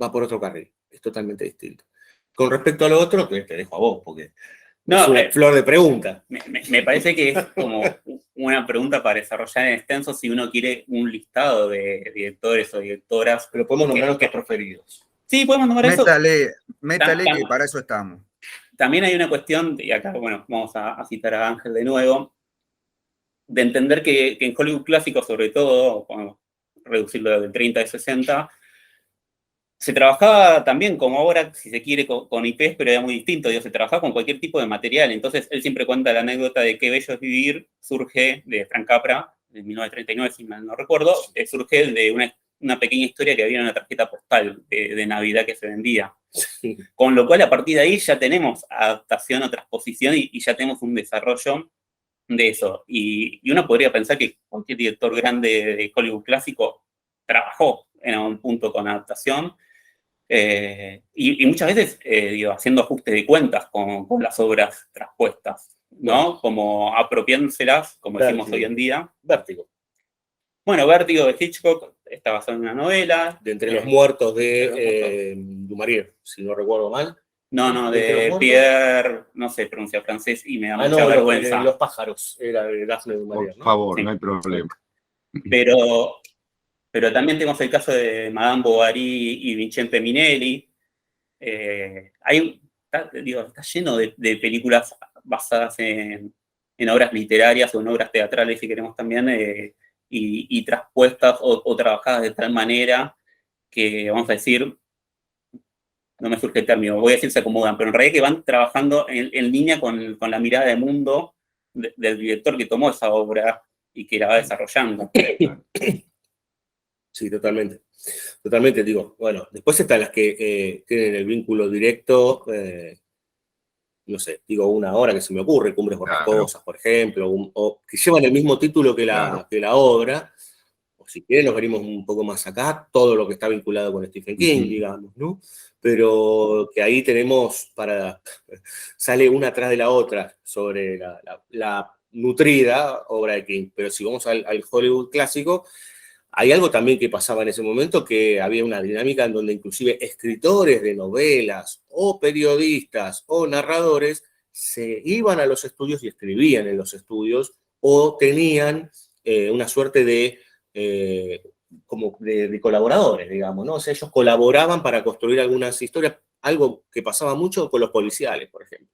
va por otro carril, es totalmente distinto. Con respecto a lo otro, te dejo a vos, porque
No,
es una flor de pregunta.
Me parece que es como una pregunta para desarrollar en extenso si uno quiere un listado de directores o directoras.
Pero podemos nombrar nuestros preferidos.
Sí, podemos nombrar eso.
Métale que para eso estamos.
También hay una cuestión, y acá, bueno, vamos a citar a Ángel de nuevo, de entender que en Hollywood clásico, sobre todo, podemos reducirlo del 30 al 60, se trabajaba también como ahora, si se quiere, con IPs, pero era muy distinto. Digo, se trabajaba con cualquier tipo de material. Entonces, él siempre cuenta la anécdota de Qué bello es vivir, surge de Frank Capra, de 1939, si mal no recuerdo, surge de una pequeña historia que había en una tarjeta postal de Navidad que se vendía.
Sí.
Con lo cual, a partir de ahí ya tenemos adaptación o transposición y ya tenemos un desarrollo de eso. Y uno podría pensar que cualquier director grande de Hollywood clásico trabajó en algún punto con adaptación. Y muchas veces, digo, haciendo ajustes de cuentas con las obras traspuestas, ¿no?
Bueno.
Como apropiándoselas, como decimos hoy en día.
Vértigo.
Bueno, Vértigo de Hitchcock está basado en una novela.
De Entre los muertos de Dumaurier, si no recuerdo mal.
No, de Pierre, no sé, pronuncia francés y me da mucha
no,
vergüenza.
Los pájaros, era de Daphne du Maurier,
Por
¿no?
favor,
Sí.
no hay problema.
Pero también tenemos el caso de Madame Bovary y Vincente Minnelli. Está lleno de películas basadas en obras literarias o en obras teatrales, si queremos también, y traspuestas o trabajadas de tal manera que, vamos a decir, no me surge el término, voy a decir se acomodan, pero en realidad que van trabajando en línea con la mirada de mundo del director que tomó esa obra y que la va desarrollando.
Sí, totalmente. Totalmente, digo, bueno, después están las que tienen el vínculo directo, no sé, digo una ahora que se me ocurre, Cumbres Borrascosas, por ejemplo, o que llevan el mismo título que la obra, o si quieren nos venimos un poco más acá, todo lo que está vinculado con Stephen King, digamos, ¿no? Pero que ahí tenemos sale una atrás de la otra sobre la nutrida obra de King, pero si vamos al Hollywood clásico, hay algo también que pasaba en ese momento, que había una dinámica en donde inclusive escritores de novelas o periodistas o narradores se iban a los estudios y escribían en los estudios o tenían una suerte de colaboradores, digamos, ¿no? O sea, ellos colaboraban para construir algunas historias, algo que pasaba mucho con los policiales, por ejemplo,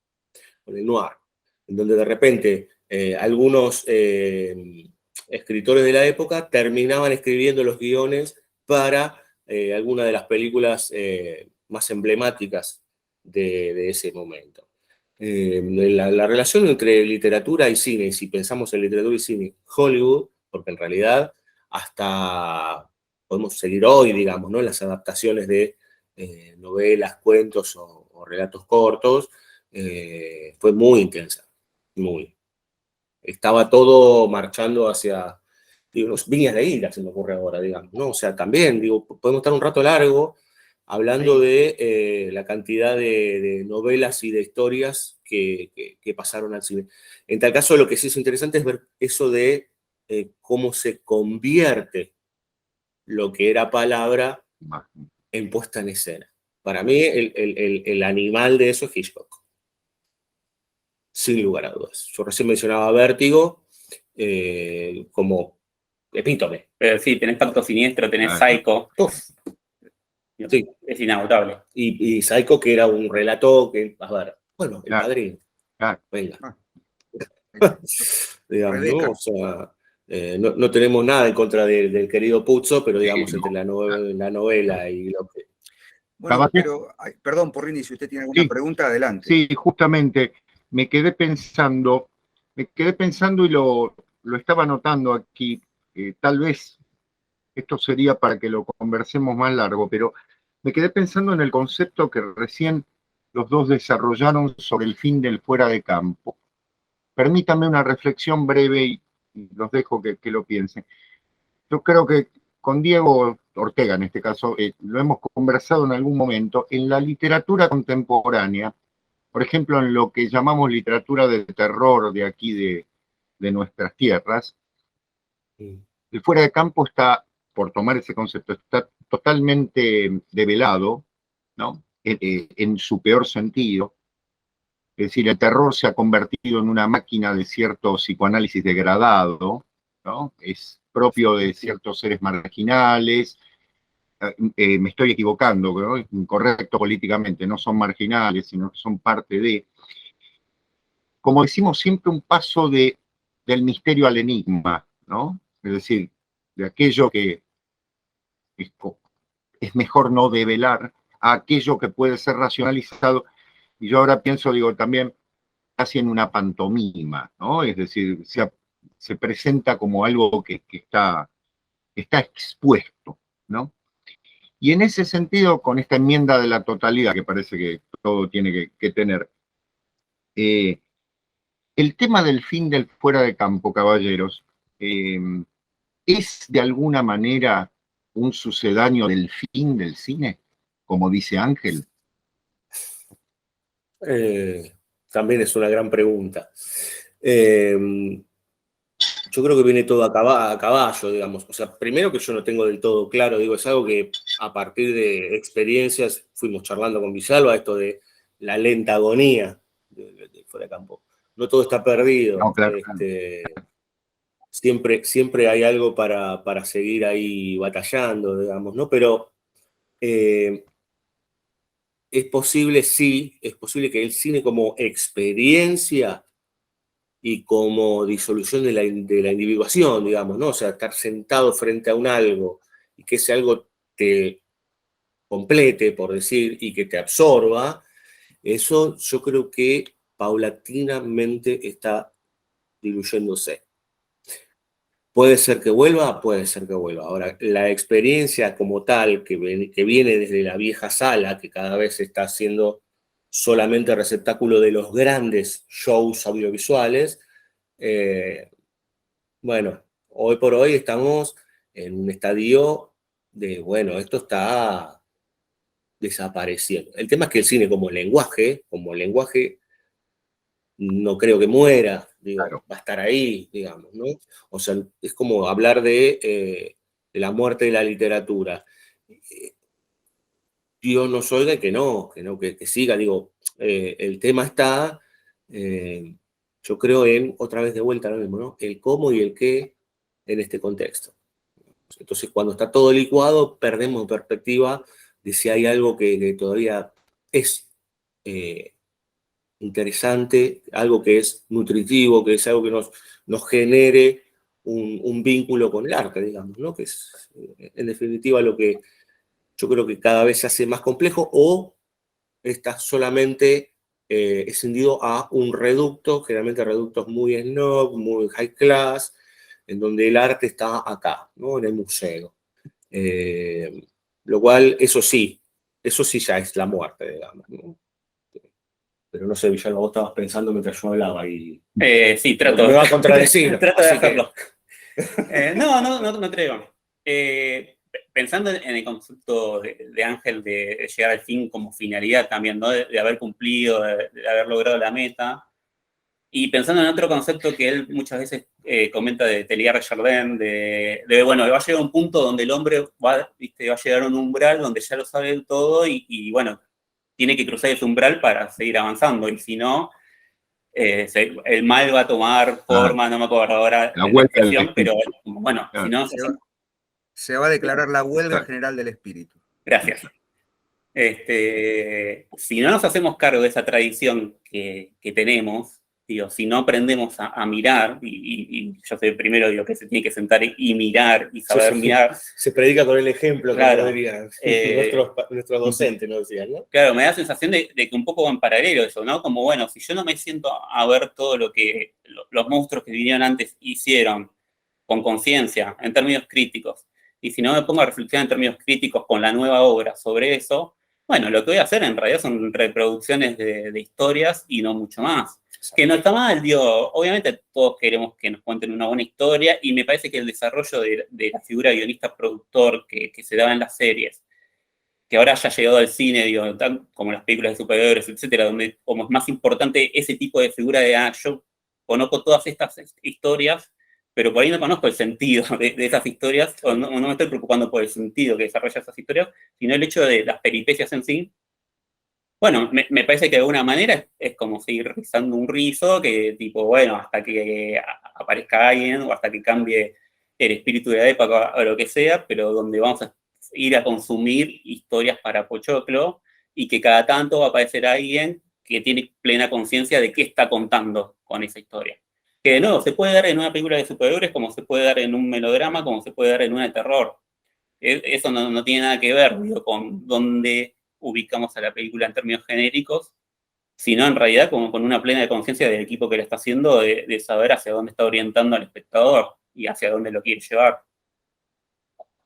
con el noir, en donde de repente algunos escritores de la época terminaban escribiendo los guiones para alguna de las películas más emblemáticas de ese momento. La relación entre literatura y cine, y si pensamos en literatura y cine, Hollywood, porque en realidad hasta podemos seguir hoy, digamos, ¿no? Las adaptaciones de novelas, cuentos o relatos cortos, fue muy intensa, muy. Estaba todo marchando hacia, digo, Viñas de Ira, se me ocurre ahora, digamos, ¿no? O sea, también, digo, podemos estar un rato largo hablando de la cantidad de novelas y de historias que pasaron al cine. En tal caso, lo que sí es interesante es ver eso de cómo se convierte lo que era palabra en puesta en escena. Para mí, el animal de eso es Hitchcock. Sin lugar a dudas. Yo recién mencionaba Vértigo como epítome.
Pero sí, tenés Pacto Siniestro, tenés Psycho.
Sí.
Es inagotable.
Y Psycho, que era un relato que, a ver, bueno, El Padrino. Venga. Digamos, ¿no? O sea, no tenemos nada en contra del querido Puzo, pero digamos, entre la novela y lo que...
Bueno, pero, perdón, Porrini, si usted tiene alguna pregunta, adelante.
Sí, justamente, me quedé pensando y lo estaba notando aquí, tal vez esto sería para que lo conversemos más largo, pero me quedé pensando en el concepto que recién los dos desarrollaron sobre el fin del fuera de campo. Permítanme una reflexión breve y los dejo que lo piensen. Yo creo que con Diego Ortega, en este caso, lo hemos conversado en algún momento, en la literatura contemporánea, por ejemplo, en lo que llamamos literatura de terror de aquí de nuestras tierras, el fuera de campo está, por tomar ese concepto, está totalmente develado, ¿no? En su peor sentido. Es decir, el terror se ha convertido en una máquina de cierto psicoanálisis degradado, ¿no? Es propio de ciertos seres marginales. Me estoy equivocando, ¿no? Es incorrecto políticamente, no son marginales, sino que son parte de, como decimos siempre, un paso del misterio al enigma, ¿no? Es decir, de aquello que es mejor no develar a aquello que puede ser racionalizado. Y yo ahora pienso, digo, también casi en una pantomima, ¿no? Es decir, se presenta como algo que está expuesto, ¿no? Y en ese sentido, con esta enmienda de la totalidad que parece que todo tiene que tener, el tema del fin del fuera de campo, caballeros, ¿es de alguna manera un sucedáneo del fin del cine, como dice Ángel?
También es una gran pregunta. Yo creo que viene todo a caballo, digamos. O sea, primero que yo no tengo del todo claro, digo, es algo que a partir de experiencias fuimos charlando con Villalba, esto de la lenta agonía de fuera de campo. No todo está perdido.
No, claro.
Siempre hay algo para seguir ahí batallando, digamos, ¿no? Pero es posible, sí, es posible que el cine como experiencia y como disolución de la individuación, digamos, ¿no? O sea, estar sentado frente a un algo y que ese algo te complete, por decir, y que te absorba, eso yo creo que paulatinamente está diluyéndose. Puede ser que vuelva, puede ser que vuelva. Ahora, la experiencia como tal, que viene desde la vieja sala, que cada vez está siendo solamente receptáculo de los grandes shows audiovisuales, bueno, hoy por hoy estamos en un estadio de, bueno, esto está desapareciendo. El tema es que el cine como lenguaje, no creo que muera, digo,
Claro.
va a estar ahí, digamos, ¿no? O sea, es como hablar de la muerte de la literatura. Dios nos oiga que siga, digo, el tema está, yo creo otra vez de vuelta lo mismo, ¿no? El cómo y el qué en este contexto. Entonces, cuando está todo licuado, perdemos perspectiva de si hay algo que todavía es interesante, algo que es nutritivo, que es algo que nos genere un vínculo con el arte, digamos, ¿no? Que es, en definitiva, lo que yo creo que cada vez se hace más complejo o está solamente escindido a un reducto, generalmente reductos muy snob, muy high class, en donde el arte está acá, ¿no? En el museo. Lo cual, eso sí ya es la muerte, digamos, ¿no? Pero no sé, Villalba, vos estabas pensando mientras yo hablaba y...
Sí, trato.
Me va a contradecir.
Trato de hacerlo. No creo. Pensando en el concepto de Ángel de llegar al fin como finalidad también, ¿no? De haber cumplido, de haber logrado la meta. Y pensando en otro concepto que él muchas veces comenta de Teilhard de Chardin, bueno, va a llegar un punto donde el hombre va a llegar a un umbral donde ya lo sabe todo y bueno, tiene que cruzar ese umbral para seguir avanzando. Y si no, el mal va a tomar forma, no me acuerdo ahora
La
la
vuelta
expresión, pero bueno,
claro.
si no...
Se va a declarar la huelga general del espíritu.
Gracias. Si no nos hacemos cargo de esa tradición que tenemos, digo, si no aprendemos a mirar, y yo soy el primero digo, que se tiene que sentar y mirar y saber mirar.
Se predica con el ejemplo,
claro,
como dirían nuestros docentes, nos decían, ¿no?
Claro, me da la sensación de que un poco va en paralelo eso, ¿no? Como, bueno, si yo no me siento a ver todo lo que los monstruos que vinieron antes hicieron con conciencia, en términos críticos, y si no me pongo a reflexionar en términos críticos con la nueva obra sobre eso, bueno, lo que voy a hacer en realidad son reproducciones de historias y no mucho más. Que no está mal, digo, obviamente todos queremos que nos cuenten una buena historia, y me parece que el desarrollo de la figura guionista-productor que se daba en las series, que ahora haya llegado al cine, digo, tan como las películas de superhéroes, etcétera, donde como es más importante ese tipo de figura de, yo conozco todas estas historias, pero por ahí no conozco el sentido de esas historias, o no me estoy preocupando por el sentido que desarrolla esas historias, sino el hecho de las peripecias en sí. Bueno, me parece que de alguna manera es como seguir rizando un rizo, que tipo, bueno, hasta que aparezca alguien o hasta que cambie el espíritu de la época o lo que sea, pero donde vamos a ir a consumir historias para pochoclo, y que cada tanto va a aparecer alguien que tiene plena conciencia de qué está contando con esa historia. Que de nuevo, se puede dar en una película de superhéroes, como se puede dar en un melodrama, como se puede dar en una de terror. Eso no tiene nada que ver, digo, con dónde ubicamos a la película en términos genéricos, sino en realidad como con una plena conciencia del equipo que lo está haciendo, de saber hacia dónde está orientando al espectador y hacia dónde lo quiere llevar.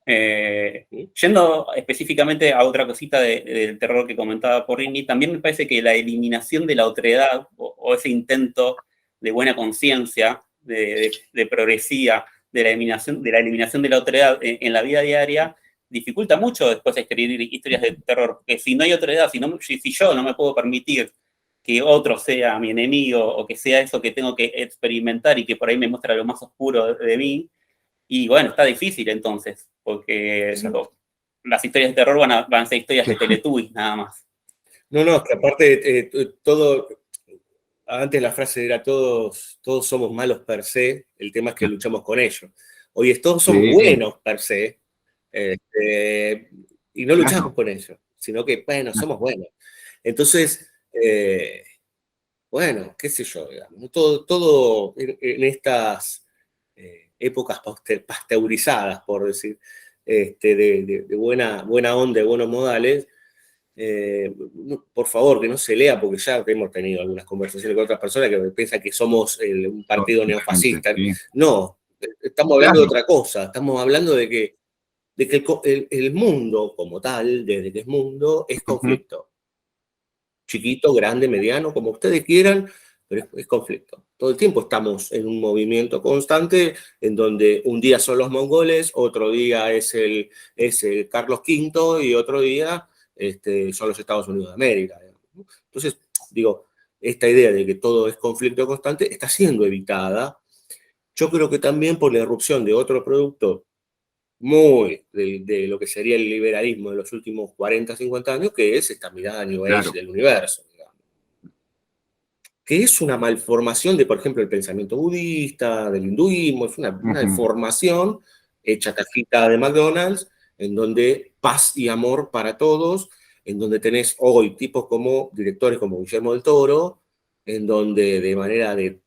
Yendo específicamente a otra cosita del terror que comentaba Porrini, también me parece que la eliminación de la otredad, o ese intento de buena conciencia, de progresía, de la eliminación de la otredad en la vida diaria, dificulta mucho después escribir historias de terror, porque si no hay otredad, si yo no me puedo permitir que otro sea mi enemigo, o que sea eso que tengo que experimentar y que por ahí me muestra lo más oscuro de mí, y bueno, está difícil entonces, porque las historias de terror van a ser historias de Teletubbies nada más.
No, es que aparte todo, antes la frase era todos somos malos per se, el tema es que luchamos con ellos. Hoy todos somos buenos per se, y no luchamos con ellos, sino que, bueno, somos buenos. Entonces, bueno, qué sé yo, digamos, todo en estas épocas pasteurizadas, por decir, de buena onda, de buenos modales, por favor, que no se lea, porque ya hemos tenido algunas conversaciones con otras personas que piensan que somos un partido neofascista. No, estamos hablando de otra cosa, estamos hablando de que el mundo como tal, desde que es mundo, es conflicto. Chiquito, grande, mediano, como ustedes quieran, pero es conflicto. Todo el tiempo estamos en un movimiento constante en donde un día son los mongoles, otro día es el Carlos V y otro día son los Estados Unidos de América. Entonces, digo, esta idea de que todo es conflicto constante está siendo evitada. Yo creo que también por la irrupción de otro producto muy de lo que sería el liberalismo de los últimos 40, 50 años, que es esta mirada New Age del universo, digamos. Que es una malformación de, por ejemplo, el pensamiento budista, del hinduismo, es una deformación hecha cajita de McDonald's, en donde paz y amor para todos, en donde tenés hoy tipos como directores como Guillermo del Toro, en donde de manera de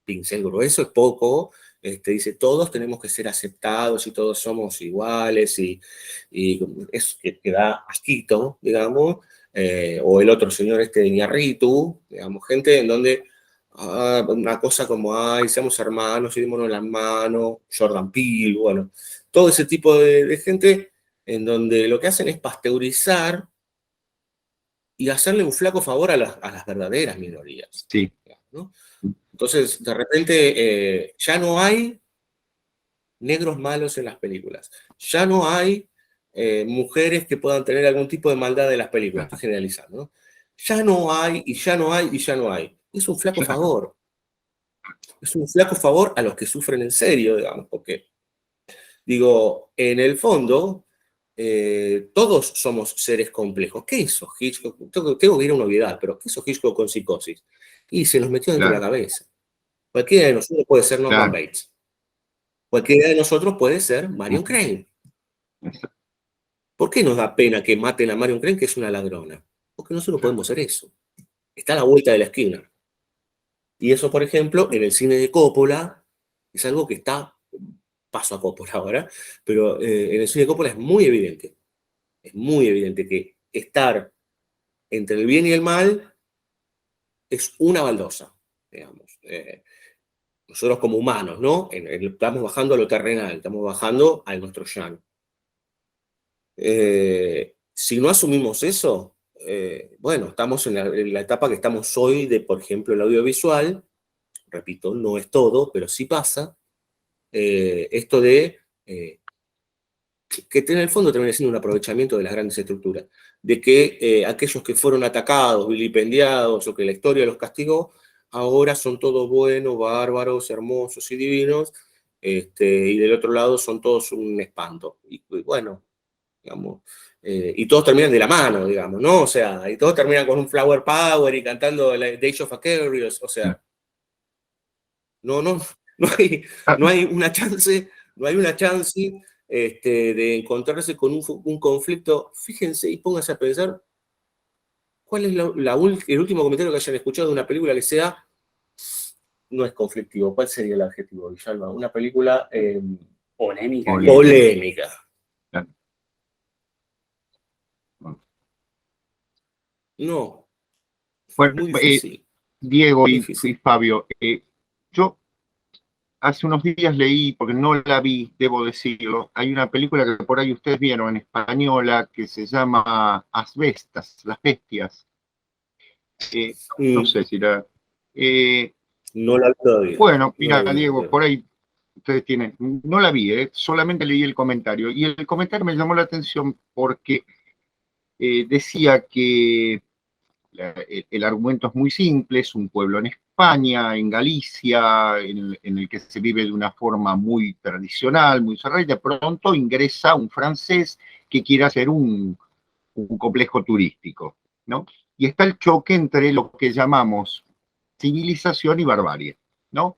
pincel grueso es poco, dice todos tenemos que ser aceptados y todos somos iguales, y es que da asquito, digamos, o el otro señor de Iñárritu, digamos, gente en donde una cosa como, ay, seamos hermanos y démonos las manos, Jordan Peele, bueno, todo ese tipo de gente en donde lo que hacen es pasteurizar y hacerle un flaco favor a las verdaderas minorías.
Sí.
¿No? Entonces, de repente, ya no hay negros malos en las películas. Ya no hay mujeres que puedan tener algún tipo de maldad en las películas. Estoy generalizando, ¿no? Ya no hay, y ya no hay, y ya no hay. Es un flaco favor. Es un flaco favor a los que sufren en serio, digamos, porque, digo, en el fondo, todos somos seres complejos. ¿Qué hizo Hitchcock? Tengo que ir a una obviedad, pero ¿qué hizo Hitchcock con Psicosis? Y se nos metió dentro de la cabeza. Cualquiera de nosotros puede ser Norman Bates. Cualquiera de nosotros puede ser Marion Crane. ¿Por qué nos da pena que maten a Marion Crane, que es una ladrona? Porque nosotros podemos hacer eso. Está a la vuelta de la esquina. Y eso, por ejemplo, en el cine de Coppola, es algo que está, paso a Coppola ahora, pero en el cine de Coppola es muy evidente. Es muy evidente que estar entre el bien y el mal es una baldosa, digamos. nosotros como humanos, ¿no? Estamos bajando a lo terrenal, estamos bajando a nuestro llano. Si no asumimos eso, bueno, estamos en la etapa que estamos hoy de, por ejemplo, el audiovisual. Repito, no es todo, pero sí pasa. Esto de que en el fondo termina siendo un aprovechamiento de las grandes estructuras, de que aquellos que fueron atacados, vilipendiados, o que la historia los castigó, ahora son todos buenos, bárbaros, hermosos y divinos, y del otro lado son todos un espanto. Y bueno, digamos, y todos terminan de la mano, digamos, ¿no? O sea, y todos terminan con un flower power y cantando Days of Aquarius, o sea, no hay una chance, de encontrarse con un conflicto. Fíjense y pónganse a pensar cuál es el último comentario que hayan escuchado de una película que sea, no es conflictivo. ¿Cuál sería el adjetivo, Villalba? Una película
Polémica.
polémica. No,
Bueno,
muy difícil.
Diego y
Difícil.
Fabio, yo hace unos días leí, porque no la vi, debo decirlo, hay una película que por ahí ustedes vieron en española que se llama Asbestas, Las Bestias. No sé si la...
No la vi todavía.
bueno, mira,
No la vi
Diego,
todavía.
por ahí ustedes tienen... No la vi, solamente leí el comentario. Y el comentario me llamó la atención porque decía que el argumento es muy simple, es un pueblo en España, en Galicia, en el que se vive de una forma muy tradicional, muy cerrada, y de pronto ingresa un francés que quiere hacer un complejo turístico, ¿no? Y está el choque entre lo que llamamos civilización y barbarie, ¿no?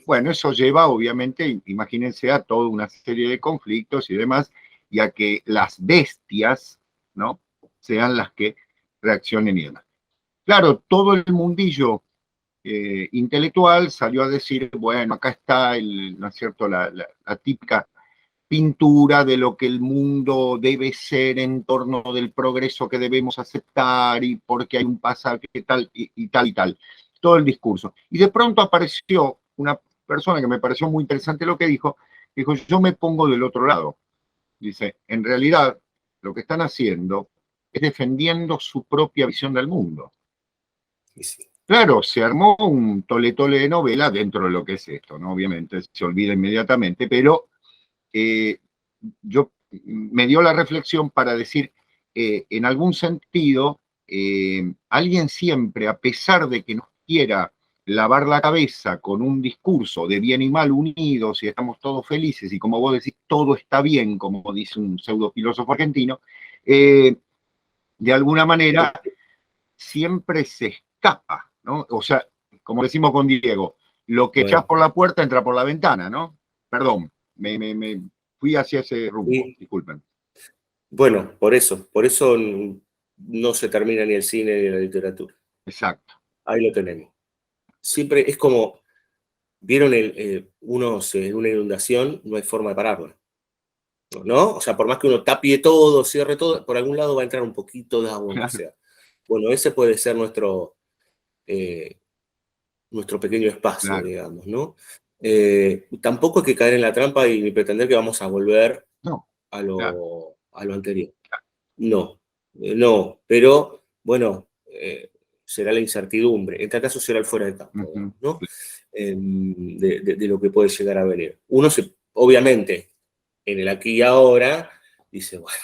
Bueno, eso lleva, obviamente, imagínense, a toda una serie de conflictos y demás, y a que las bestias, ¿no?, sean las que reaccionen y demás. Claro, todo el mundillo intelectual salió a decir, bueno, acá está, ¿no es cierto?, la típica pintura de lo que el mundo debe ser en torno del progreso que debemos aceptar y porque hay un pasado que tal y tal y tal. Todo el discurso. Y de pronto apareció una persona que me pareció muy interesante lo que dijo, yo me pongo del otro lado. Dice, en realidad lo que están haciendo es defendiendo su propia visión del mundo.
Sí.
Claro, se armó un tole-tole de novela dentro de lo que es esto, ¿no? Obviamente se olvida inmediatamente, pero me dio la reflexión para decir, en algún sentido, alguien siempre, a pesar de que nos quiera lavar la cabeza con un discurso de bien y mal unidos y estamos todos felices y como vos decís, todo está bien, como dice un pseudofilósofo argentino, de alguna manera siempre se escapa, ¿no? O sea, como decimos con Diego, lo que echás por la puerta entra por la ventana, ¿no? Perdón, me fui hacia ese rumbo, disculpen.
Bueno, por eso no se termina ni el cine ni la literatura.
Exacto.
Ahí lo tenemos. Siempre es como, ¿vieron una inundación? No hay forma de pararla, ¿no? O sea, por más que uno tapie todo, cierre todo, por algún lado va a entrar un poquito de agua, aunque sea. Bueno, ese puede ser nuestro pequeño espacio, claro, digamos, ¿no? Tampoco hay que caer en la trampa y pretender que vamos a volver a lo anterior. No, pero bueno, será la incertidumbre. En tal caso será el fuera de campo, ¿no? De lo que puede llegar a venir. Uno obviamente, en el aquí y ahora, dice, bueno,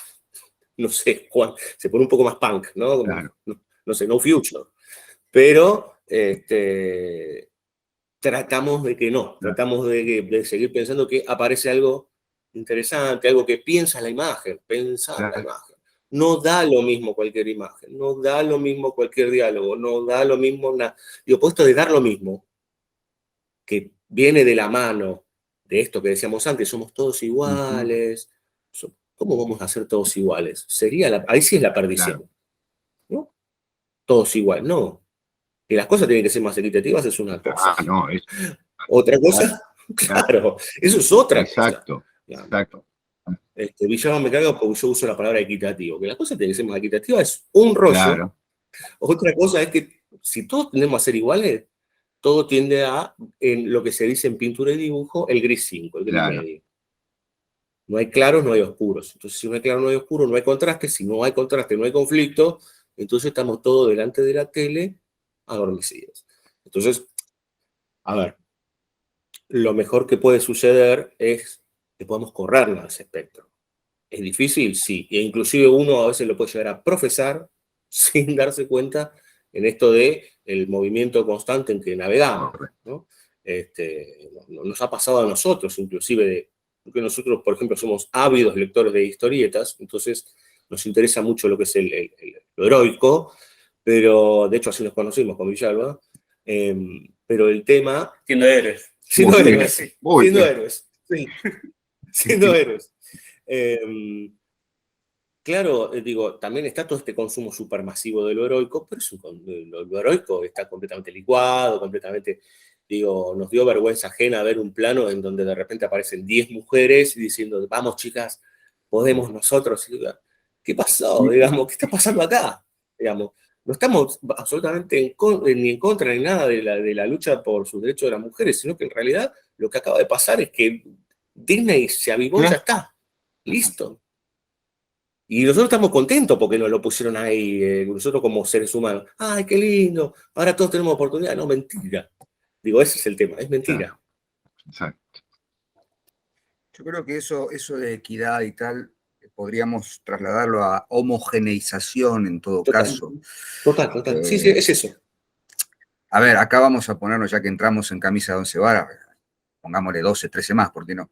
no sé, se pone un poco más punk, ¿no? Como, claro. No sé, no future. Pero tratamos de que no, tratamos de seguir pensando que aparece algo interesante, algo que piensa la imagen, pensar la imagen. No da lo mismo cualquier imagen, no da lo mismo cualquier diálogo, no da lo mismo nada. Y opuesto de dar lo mismo, que viene de la mano de esto que decíamos antes, somos todos iguales. ¿Cómo vamos a ser todos iguales? Ahí sí es la perdición. Claro. ¿No? Todos igual, no. Que las cosas tienen que ser más equitativas es una cosa. Otra cosa, claro, eso es otra cosa.
Exacto.
Villalba me caga porque yo uso la palabra equitativo. Que las cosas tienen que ser más equitativas es un rollo. Claro. Otra cosa es que si todos tendemos a ser iguales, todo tiende a, en lo que se dice en pintura y dibujo, el gris 5, el gris
Claro.
medio. No hay claros, no hay oscuros. Entonces, si no hay claro, no hay oscuro, no hay contraste. Si no hay contraste, no hay conflicto. Entonces estamos todos delante de la tele adormecidos. Entonces, a ver, lo mejor que puede suceder es que podamos corrernos ese espectro. ¿Es difícil? Sí. E inclusive uno a veces lo puede llegar a profesar sin darse cuenta en esto de el movimiento constante en que navegamos, ¿no? Nos ha pasado a nosotros, inclusive, porque nosotros, por ejemplo, somos ávidos lectores de historietas, entonces nos interesa mucho lo que es lo heroico, pero de hecho así nos conocimos con Villalba, pero el tema...
Siendo héroes.
Siendo
Muy bien.
héroes,
Muy
siendo
bien.
héroes, sí, siendo héroes. Claro, digo, también está todo este consumo supermasivo de lo heroico, pero lo heroico está completamente licuado, completamente, digo, nos dio vergüenza ajena ver un plano en donde de repente aparecen 10 mujeres y diciendo, vamos chicas, podemos nosotros. Y, ¿qué pasó? Digamos, ¿qué está pasando acá? Digamos, no estamos absolutamente ni en contra ni nada de la lucha por sus derechos de las mujeres, sino que en realidad lo que acaba de pasar es que Disney se avivó y ya está. Listo. Y nosotros estamos contentos porque nos lo pusieron ahí, nosotros como seres humanos. ¡Ay, qué lindo! Ahora todos tenemos oportunidad. No, mentira. Digo, ese es el tema, es mentira.
Exacto.
Yo creo que eso de equidad y tal, podríamos trasladarlo a homogeneización en todo
Total.
caso.
Total. Sí, es eso.
A ver, acá vamos a ponernos, ya que entramos en camisa de 11 varas, pongámosle 12, 13 más, ¿por qué no?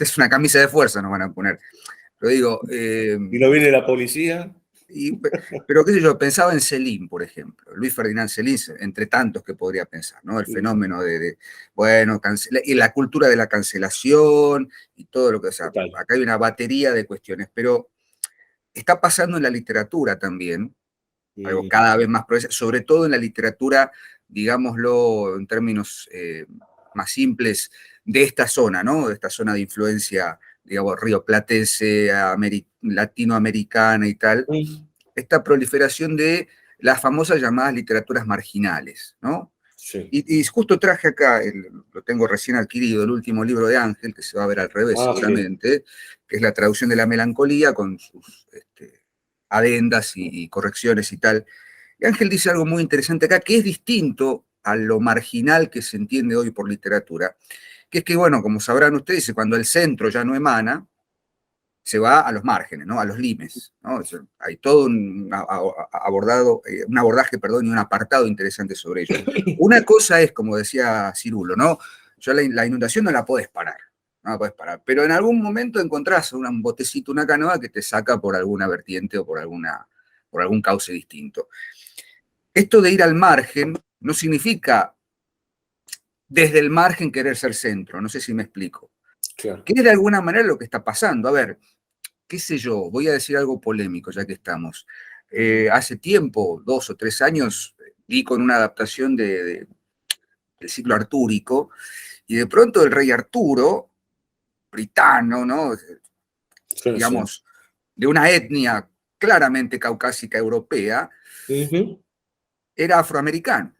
Es una camisa de fuerza nos van a poner. Pero digo...
y no viene la policía.
Pero qué sé yo, pensaba en Céline, por ejemplo, Luis Ferdinand Céline, entre tantos que podría pensar, ¿no? El fenómeno bueno, y la cultura de la cancelación y todo lo que, o sea, acá hay una batería de cuestiones, pero está pasando en la literatura también, algo cada vez más progresivo, sobre todo en la literatura, digámoslo en términos más simples, de esta zona, ¿no? De esta zona de influencia, digamos, rioplatense, latinoamericana y tal, esta proliferación de las famosas llamadas literaturas marginales, ¿no?
Sí.
Y justo traje acá, lo tengo recién adquirido, el último libro de Ángel, que se va a ver al revés seguramente, sí, que es la traducción de la melancolía con sus adendas y correcciones y tal. Y Ángel dice algo muy interesante acá, que es distinto a lo marginal que se entiende hoy por literatura, que es que, bueno, como sabrán ustedes, cuando el centro ya no emana, se va a los márgenes, ¿no? A los limes, ¿no? Hay todo un abordaje, perdón, y un apartado interesante sobre ello. Una cosa es, como decía Cirulo, ¿no? La inundación no la podés parar, no la podés parar, pero en algún momento encontrás un botecito, una canoa que te saca por alguna vertiente o por algún cauce distinto. Esto de ir al margen no significa desde el margen querer ser centro, no sé si me explico.
Claro.
Que es de alguna manera lo que está pasando. A ver, qué sé yo, voy a decir algo polémico ya que estamos. Hace tiempo, 2 o 3 años, vi con una adaptación del ciclo artúrico, y de pronto el rey Arturo, britano, ¿no?
Sí,
digamos, de una etnia claramente caucásica europea, era afroamericano.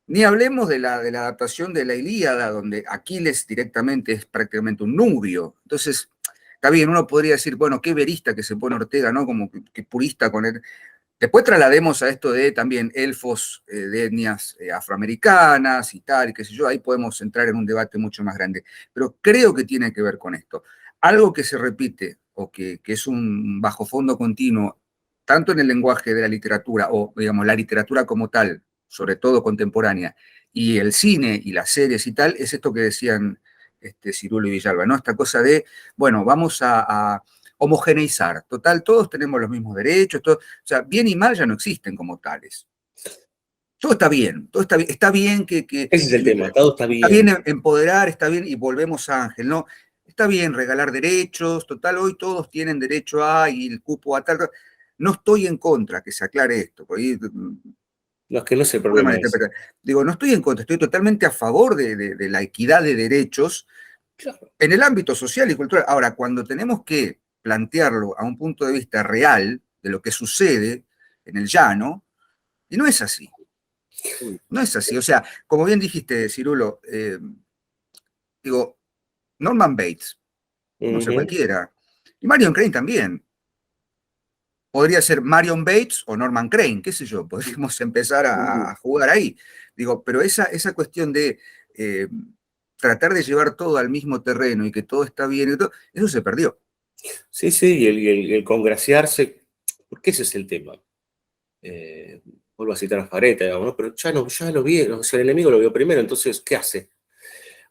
Ni hablemos de la adaptación de la Ilíada, donde Aquiles directamente es prácticamente un nubio. Entonces, está bien, uno podría decir, bueno, qué verista que se pone Ortega, ¿no? Como que purista con él. Después traslademos a esto de también elfos de etnias afroamericanas y tal, y qué sé yo, ahí podemos entrar en un debate mucho más grande. Pero creo que tiene que ver con esto. Algo que se repite, o que es un bajo fondo continuo, tanto en el lenguaje de la literatura, o digamos, la literatura como tal, sobre todo contemporánea, y el cine y las series y tal, es esto que decían Cirulo y Villalba, ¿no? Esta cosa de, bueno, vamos a homogeneizar. Total, todos tenemos los mismos derechos, o sea, bien y mal ya no existen como tales. Todo está bien, está bien que
ese es el tema, todo está bien.
Está bien empoderar, está bien, y volvemos a Ángel, ¿no? Está bien regalar derechos, total, hoy todos tienen derecho a, y el cupo a tal. No estoy en contra, que se aclare esto, por ahí
no, es que no es el problema ese.
Digo, no estoy en contra, estoy totalmente a favor de la equidad de derechos,
claro,
en el ámbito social y cultural. Ahora, cuando tenemos que plantearlo a un punto de vista real de lo que sucede en el llano, Y no es así. No es así. O sea, como bien dijiste, Cirulo, digo, Norman Bates, no sé, cualquiera. Y Marion Crane también. Podría ser Marion Bates o Norman Crane, qué sé yo, podríamos empezar a jugar ahí. Digo, pero esa cuestión de tratar de llevar todo al mismo terreno y que todo está bien, y todo, eso se perdió.
Sí, sí, y el congraciarse, porque ese es el tema. Vuelvo a citar a Fareta, digamos, ¿no? Pero ya lo vi, o sea, el enemigo lo vio primero, entonces, ¿qué hace?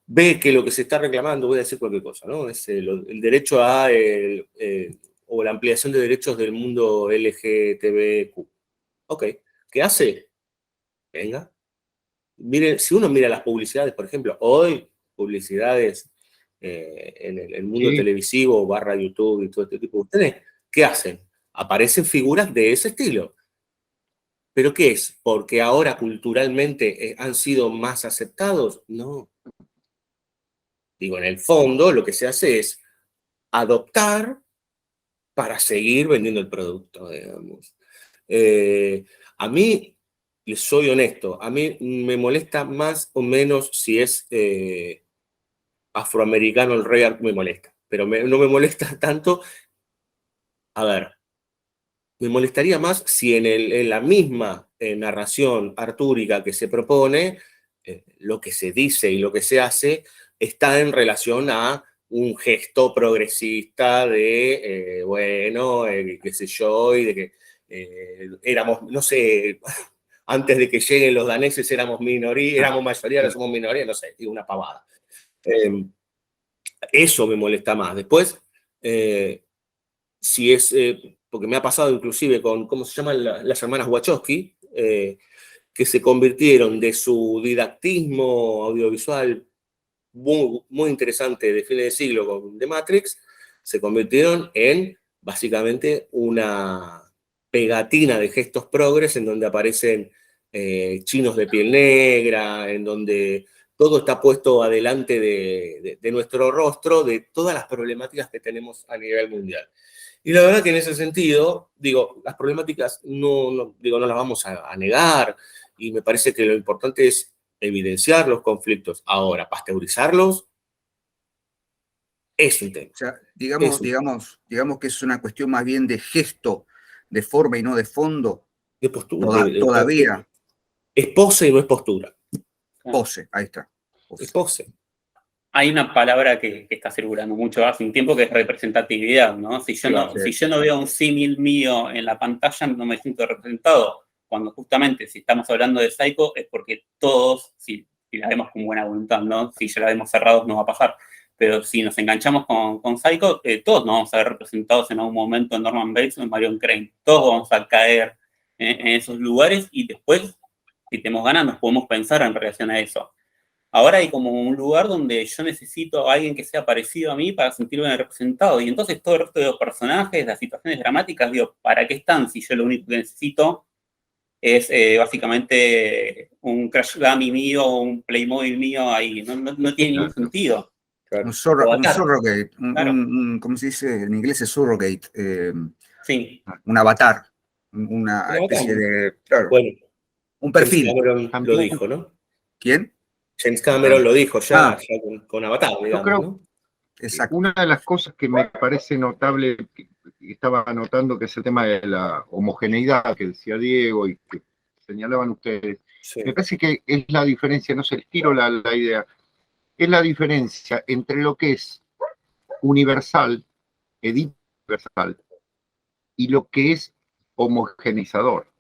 Ve que lo que se está reclamando, voy a decir cualquier cosa, ¿no? Es el derecho a, o la ampliación de derechos del mundo LGTBQ. Ok, ¿qué hace? Venga. Miren, si uno mira las publicidades, por ejemplo, hoy, publicidades en el mundo televisivo, / YouTube y todo este tipo de ustedes, ¿qué hacen? Aparecen figuras de ese estilo. ¿Pero qué es? ¿Porque ahora culturalmente han sido más aceptados? No. Digo, en el fondo lo que se hace es adoptar para seguir vendiendo el producto, digamos. A mí, les soy honesto, a mí me molesta más o menos si es afroamericano el rey, me molesta, pero no me molesta tanto. A ver, me molestaría más si en la misma narración artúrica que se propone, lo que se dice y lo que se hace está en relación a un gesto progresista de, qué sé yo, y de que éramos, no sé, antes de que lleguen los daneses éramos minoría, éramos mayoría, ahora somos minoría, no sé, digo una pavada. Eso me molesta más. Después, si es, porque me ha pasado inclusive con, ¿cómo se llaman las hermanas Wachowski? Que se convirtieron de su didactismo audiovisual muy interesante de fines de siglo con The Matrix, se convirtieron en básicamente una pegatina de gestos progres en donde aparecen chinos de piel negra, en donde todo está puesto adelante de nuestro rostro, de todas las problemáticas que tenemos a nivel mundial. Y la verdad que en ese sentido, digo, las problemáticas no las vamos a negar, y me parece que lo importante es evidenciar los conflictos. Ahora, pasteurizarlos es un tema.
O sea, digamos que es una cuestión más bien de gesto, de forma y no de fondo.
De postura.
Todavía.
Es pose y no es postura.
Pose, ahí está.
Pose. Es pose.
Hay una palabra que está circulando mucho hace un tiempo que es representatividad, ¿no? Si yo no veo un símil mío en la pantalla, no me siento representado. Cuando justamente, si estamos hablando de Psycho, es porque todos, si la vemos con buena voluntad, ¿no? Si ya la vemos cerrados, no va a pasar. Pero si nos enganchamos con Psycho, todos nos vamos a ver representados en algún momento en Norman Bates o en Marion Crane. Todos vamos a caer en esos lugares y después, si tenemos ganas, nos podemos pensar en relación a eso. Ahora hay como un lugar donde yo necesito a alguien que sea parecido a mí para sentirme representado. Y entonces todo el resto de los personajes, las situaciones dramáticas, digo, ¿para qué están si yo lo único que necesito es básicamente un Crash Dummy mío o un Playmobil mío ahí? No tiene ningún sentido.
Claro. Un surrogate,
claro.
¿Cómo se dice? En inglés es surrogate.
Sí.
Un avatar. Una especie de... Claro,
bueno,
un perfil.
James Cameron lo dijo, ¿no?
¿Quién?
James Cameron lo dijo ya con Avatar, digamos,
yo creo,
¿no?
Exacto. Una de las cosas que me parece notable, que estaba notando, que es el tema de la homogeneidad que decía Diego y que señalaban ustedes. Sí. Me parece que es la diferencia, no sé, les tiro la idea, es la diferencia entre lo que es universal, universal, y lo que es homogeneizador.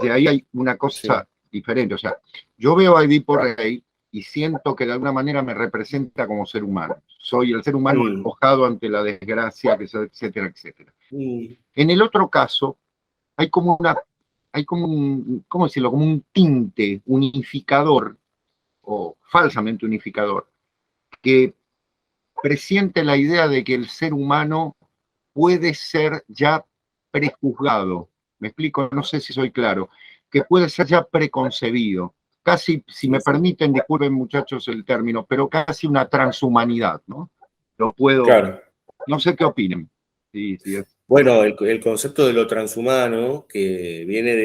De ahí hay una cosa diferente. O sea, yo veo a Edipo Rey y siento que de alguna manera me representa como ser humano. Soy el ser humano enojado ante la desgracia, etcétera, etcétera. En el otro caso, hay como un, ¿cómo decirlo? Como un tinte unificador, o falsamente unificador, que presiente la idea de que el ser humano puede ser ya prejuzgado. Me explico, no sé si soy claro, que puede ser ya preconcebido. Casi, si me permiten, disculpen muchachos el término, pero casi una transhumanidad, ¿no? Lo puedo... Claro. No sé qué opinen. Sí, es.
Bueno, el concepto de lo transhumano, que viene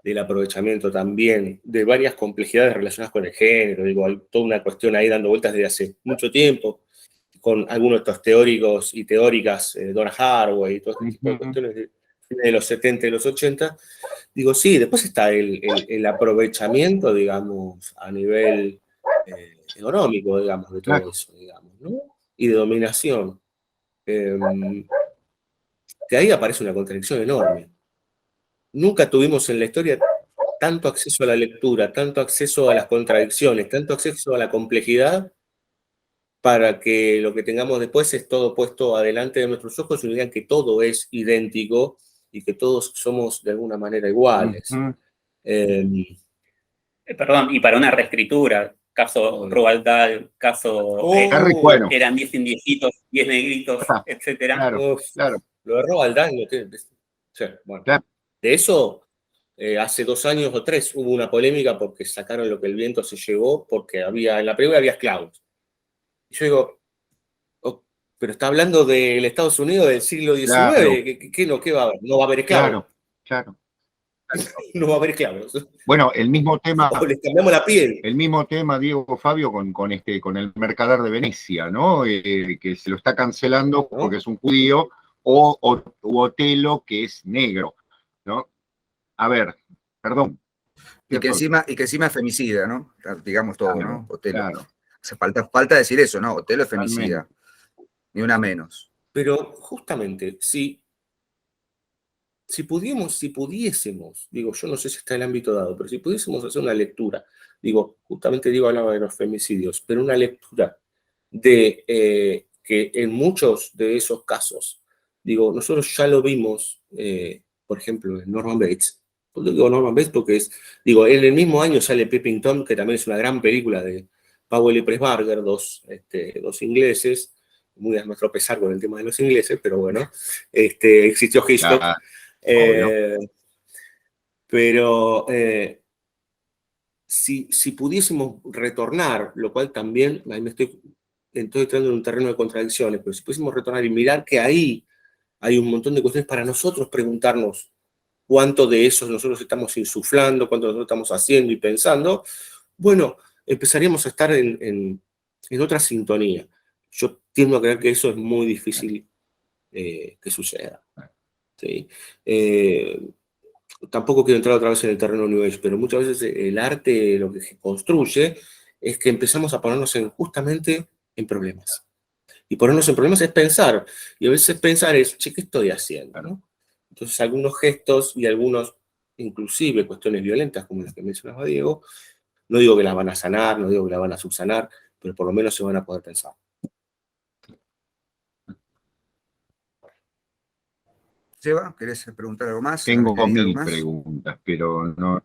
de del aprovechamiento también, de varias complejidades relacionadas con el género, digo, hay toda una cuestión ahí dando vueltas desde hace mucho tiempo, con algunos de estos teóricos y teóricas, Donna Haraway y todo este tipo de cuestiones de los 70 y los 80, digo, sí, después está el aprovechamiento, digamos, a nivel económico, digamos, de todo eso, digamos, ¿no? Y de dominación. Que ahí aparece una contradicción enorme. Nunca tuvimos en la historia tanto acceso a la lectura, tanto acceso a las contradicciones, tanto acceso a la complejidad, para que lo que tengamos después es todo puesto adelante de nuestros ojos y digan que todo es idéntico y que todos somos de alguna manera iguales.
Perdón, y para una reescritura, caso Roald Dahl, caso
bueno.
eran 10 indiecitos, 10 negritos, etcétera.
Claro.
Lo de Roald Dahl, bueno.
Claro.
De eso, hace 2 años o 3 hubo una polémica porque sacaron Lo que el viento se llevó, porque en la película había esclavos. Y yo digo, pero está hablando del Estados Unidos del siglo XIX,
Claro.
¿Qué va a haber? No va a haber esclavos.
Claro.
No va a haber esclavos.
Bueno, el mismo tema.
O les cambiamos la piel.
El mismo tema, Diego Fabio, con el Mercader de Venecia, ¿no? Que se lo está cancelando porque es un judío, o Otelo, que es negro, ¿no? A ver, perdón.
Y que encima es femicida, ¿no? Digamos todo,
claro,
¿no? Otelo.
Claro.
O sea, falta decir eso, ¿no? Otelo es femicida. Ni una menos.
Pero justamente, si pudiésemos, digo, yo no sé si está en el ámbito dado, pero si pudiésemos hacer una lectura, digo, justamente hablaba de los femicidios, pero una lectura de que en muchos de esos casos, digo, nosotros ya lo vimos, por ejemplo, en Norman Bates. Digo Norman Bates porque en el mismo año sale Peeping Tom, que también es una gran película de Powell y Pressburger, dos ingleses, muy a nuestro pesar con el tema de los ingleses, pero bueno, existió Hitchcock. Pero si pudiésemos retornar, lo cual también, ahí estoy entrando en un terreno de contradicciones, pero si pudiésemos retornar y mirar que ahí hay un montón de cuestiones para nosotros preguntarnos cuánto de eso nosotros estamos insuflando, cuánto nosotros estamos haciendo y pensando, bueno, empezaríamos a estar en otra sintonía. Yo tiendo a creer que eso es muy difícil que suceda. ¿Sí? Tampoco quiero entrar otra vez en el terreno New Age, pero muchas veces el arte lo que construye es que empezamos a ponernos justamente en problemas. Y ponernos en problemas es pensar. Y a veces pensar es, che, ¿qué estoy haciendo? ¿No? Entonces algunos gestos y algunos, inclusive cuestiones violentas, como las que mencionaba Diego, no digo que las van a sanar, no digo que las van a subsanar, pero por lo menos se van a poder pensar.
Seba, ¿querés preguntar algo más?
Tengo 1000 preguntas, pero no.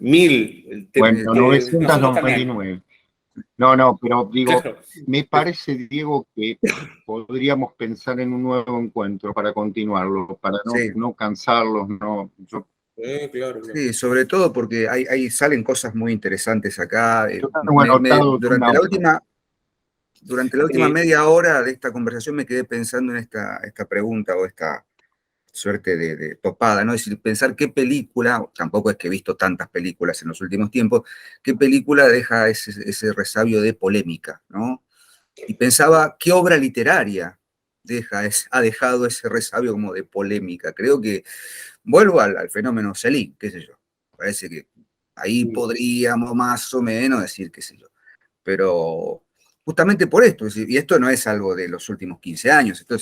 1000.
Bueno, 999. No, pero digo,
Claro.
Me parece, Diego, que podríamos pensar en un nuevo encuentro para continuarlo, para no cansarlos,
Claro.
Sí, sobre todo porque ahí salen cosas muy interesantes acá. Durante la última media hora de esta conversación me quedé pensando en esta pregunta o esta suerte de topada, ¿no? Es decir, pensar qué película, tampoco es que he visto tantas películas en los últimos tiempos, qué película deja ese resabio de polémica, ¿no? Y pensaba, ¿qué obra literaria ha dejado ese resabio como de polémica? Creo que vuelvo al fenómeno Céline, qué sé yo. Parece que ahí podríamos más o menos decir, qué sé yo. Pero justamente por esto, y esto no es algo de los últimos 15 años, esto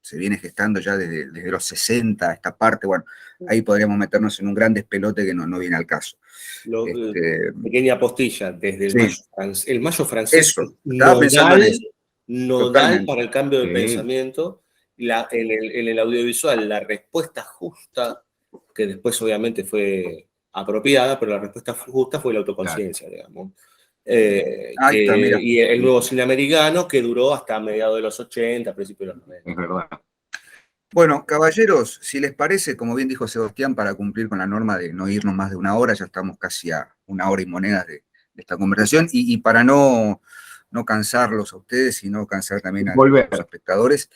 se viene gestando ya desde los 60, esta parte, bueno, ahí podríamos meternos en un gran despelote que no viene al caso.
Pequeña postilla, desde el mayo francés,
eso, estaba pensando en eso.
Nodal para el cambio de pensamiento, en el audiovisual, la respuesta justa, que después obviamente fue apropiada, pero la respuesta justa fue la autoconciencia, digamos. Y el nuevo cine americano que duró hasta mediados de los 80, principios de los 90.
Es verdad.
Bueno, caballeros, si les parece, como bien dijo Sebastián, para cumplir con la norma de no irnos más de una hora, ya estamos casi a 1 hora y monedas de esta conversación, y para no cansarlos a ustedes y no cansar también a los espectadores,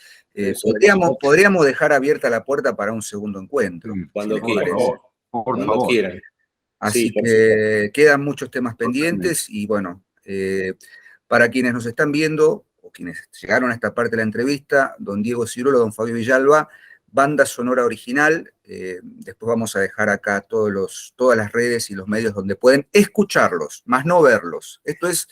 podríamos dejar abierta la puerta para un segundo encuentro.
Cuando
quieras.
Por
cuando
favor.
quieran.
Así
Sí, por
que quedan muchos temas pendientes y bueno, para quienes nos están viendo o quienes llegaron a esta parte de la entrevista, don Diego Cirulo, don Fabio Villalba, banda sonora original. Después vamos a dejar acá todas las redes y los medios donde pueden escucharlos, más no verlos. Esto es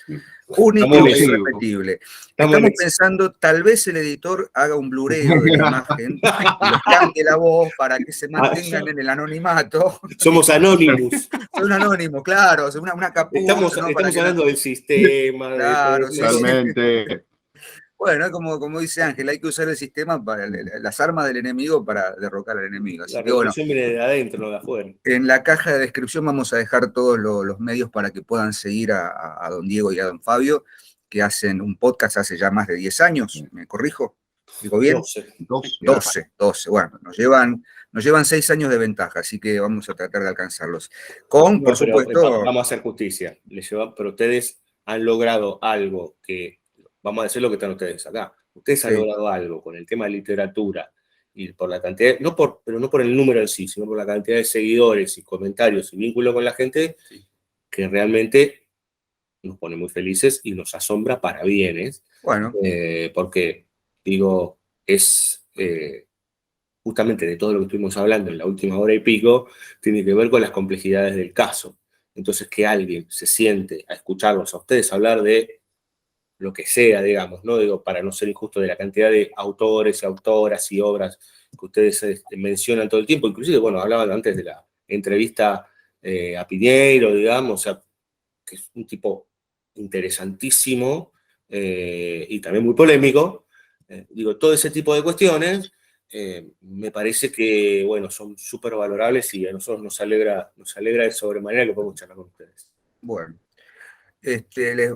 único
Estamos
e
en-
irrepetible.
estamos en
Estamos pensando, tal vez el editor haga un blureo de la imagen y les cambie la voz para que se mantengan en el anonimato.
Somos Anonymous.
Son anónimos, claro, una capucha,
Estamos,
¿no? Para
estamos
que
hablando del sistema,
Claro,
de
sí,
todo eso.
Totalmente.
Bueno, como dice Ángel, hay que usar el sistema para las armas del enemigo para derrocar al enemigo. Así
La
que bueno,
revolución viene de adentro, no de afuera.
en la caja de descripción vamos a dejar todos los medios para que puedan seguir a don Diego y a don Fabio, que hacen un podcast hace ya más de 10 años, ¿me corrijo? ¿Digo bien?
12.
12. Bueno, nos llevan 6 años de ventaja, así que vamos a tratar de alcanzarlos. Con,
No,
por
pero,
supuesto,
vamos a hacer justicia. Pero ustedes han logrado algo que, vamos a decir lo que están ustedes acá. Ustedes han
Sí.
logrado algo con el tema de literatura y por la cantidad, pero no por el número en sí, sino por la cantidad de seguidores y comentarios y vínculo con la gente, que realmente nos pone muy felices y nos asombra para bienes,
bueno,
porque, digo, es justamente de todo lo que estuvimos hablando en la última hora y pico, tiene que ver con las complejidades del caso. Entonces, que alguien se siente a escucharlos a ustedes hablar de lo que sea, digamos, ¿no? Digo, para no ser injusto, de la cantidad de autores, autoras y obras que ustedes mencionan todo el tiempo. Inclusive, bueno, hablaban antes de la entrevista a Piñeiro, digamos, o sea, que es un tipo interesantísimo y también muy polémico. Digo, todo ese tipo de cuestiones me parece que, bueno, son súper valorables y a nosotros nos alegra de sobremanera que podamos charlar con ustedes.
bueno.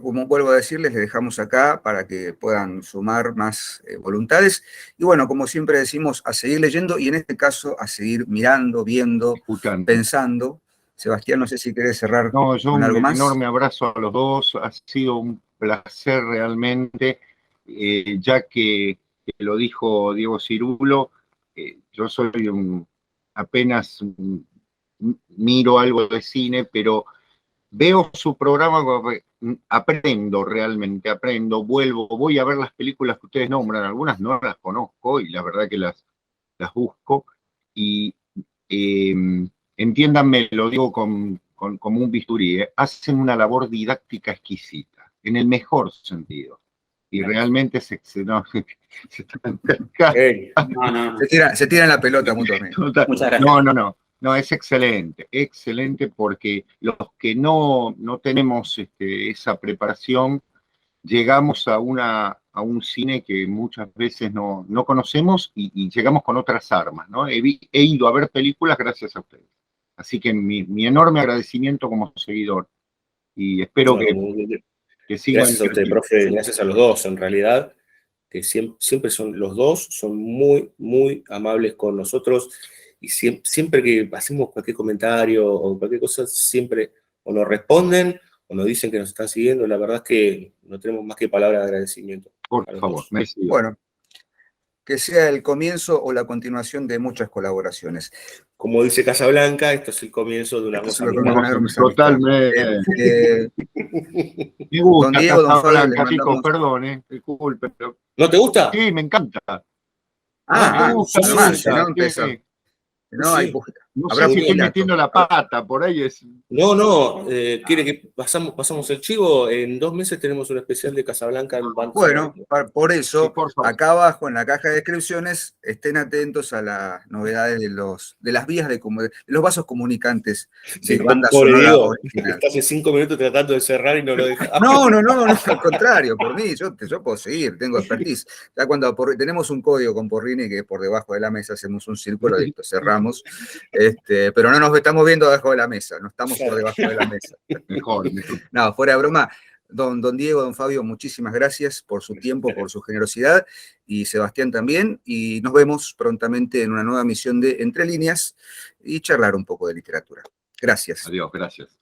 Como vuelvo a decirles, les dejamos acá para que puedan sumar más voluntades. Y bueno, como siempre decimos, a seguir leyendo y en este caso a seguir mirando, viendo,
Escuchando.
pensando. Sebastián, no sé si querés cerrar
No, yo
con algo
un
más.
enorme abrazo a los dos. Ha sido un placer realmente, ya que lo dijo Diego Cirulo, yo soy apenas miro algo de cine, pero veo su programa, aprendo realmente, voy a ver las películas que ustedes nombran, algunas no las conozco y la verdad que las busco y entiéndanme, lo digo como un bisturí, hacen una labor didáctica exquisita, en el mejor sentido. Y realmente se
tiran la pelota mutuamente.
Muchas gracias.
No, es excelente porque los que no tenemos esa preparación, llegamos a un cine que muchas veces no conocemos y llegamos con otras armas, ¿no? He ido a ver películas gracias a ustedes. Así que mi enorme agradecimiento como seguidor y espero que sigan.
Gracias a usted, profe, gracias a los dos, en realidad, que siempre son los dos, son muy, muy amables con nosotros y siempre que hacemos cualquier comentario o cualquier cosa, siempre o nos responden o nos dicen que nos están siguiendo. La verdad es que no tenemos más que palabras de agradecimiento.
Por favor, merecido.
Bueno, que sea el comienzo o la continuación de muchas colaboraciones.
Como dice Casablanca, esto es el comienzo de una cosa.
Totalmente. Me gusta
don Diego, don Fabio,
Casablanca, chicos, perdón, disculpe. Pero...
¿No te gusta?
Sí, me encanta.
Me gusta,
no
hay
no sé si estoy metiendo la pata, por ahí es...
No, quiere que pasamos el chivo. En 2 meses tenemos un especial de Casablanca en Banco.
Bueno, por eso,
sí, por
acá abajo en la caja de descripciones, estén atentos a las novedades de las vías de los vasos comunicantes de banda sonora original.
Estás hace 5 minutos tratando de cerrar y no lo dejas.
No, al contrario, por mí, yo puedo seguir, tengo expertise. Ya cuando tenemos un código con Porrini que es por debajo de la mesa, hacemos un círculo, listo, cerramos. Pero no nos estamos viendo debajo de la mesa, no estamos por debajo de la mesa.
Mejor.
No, fuera de broma. Don Diego, don Fabio, muchísimas gracias por su tiempo, por su generosidad, y Sebastián también, y nos vemos prontamente en una nueva misión de Entre Líneas y charlar un poco de literatura. Gracias.
Adiós, gracias.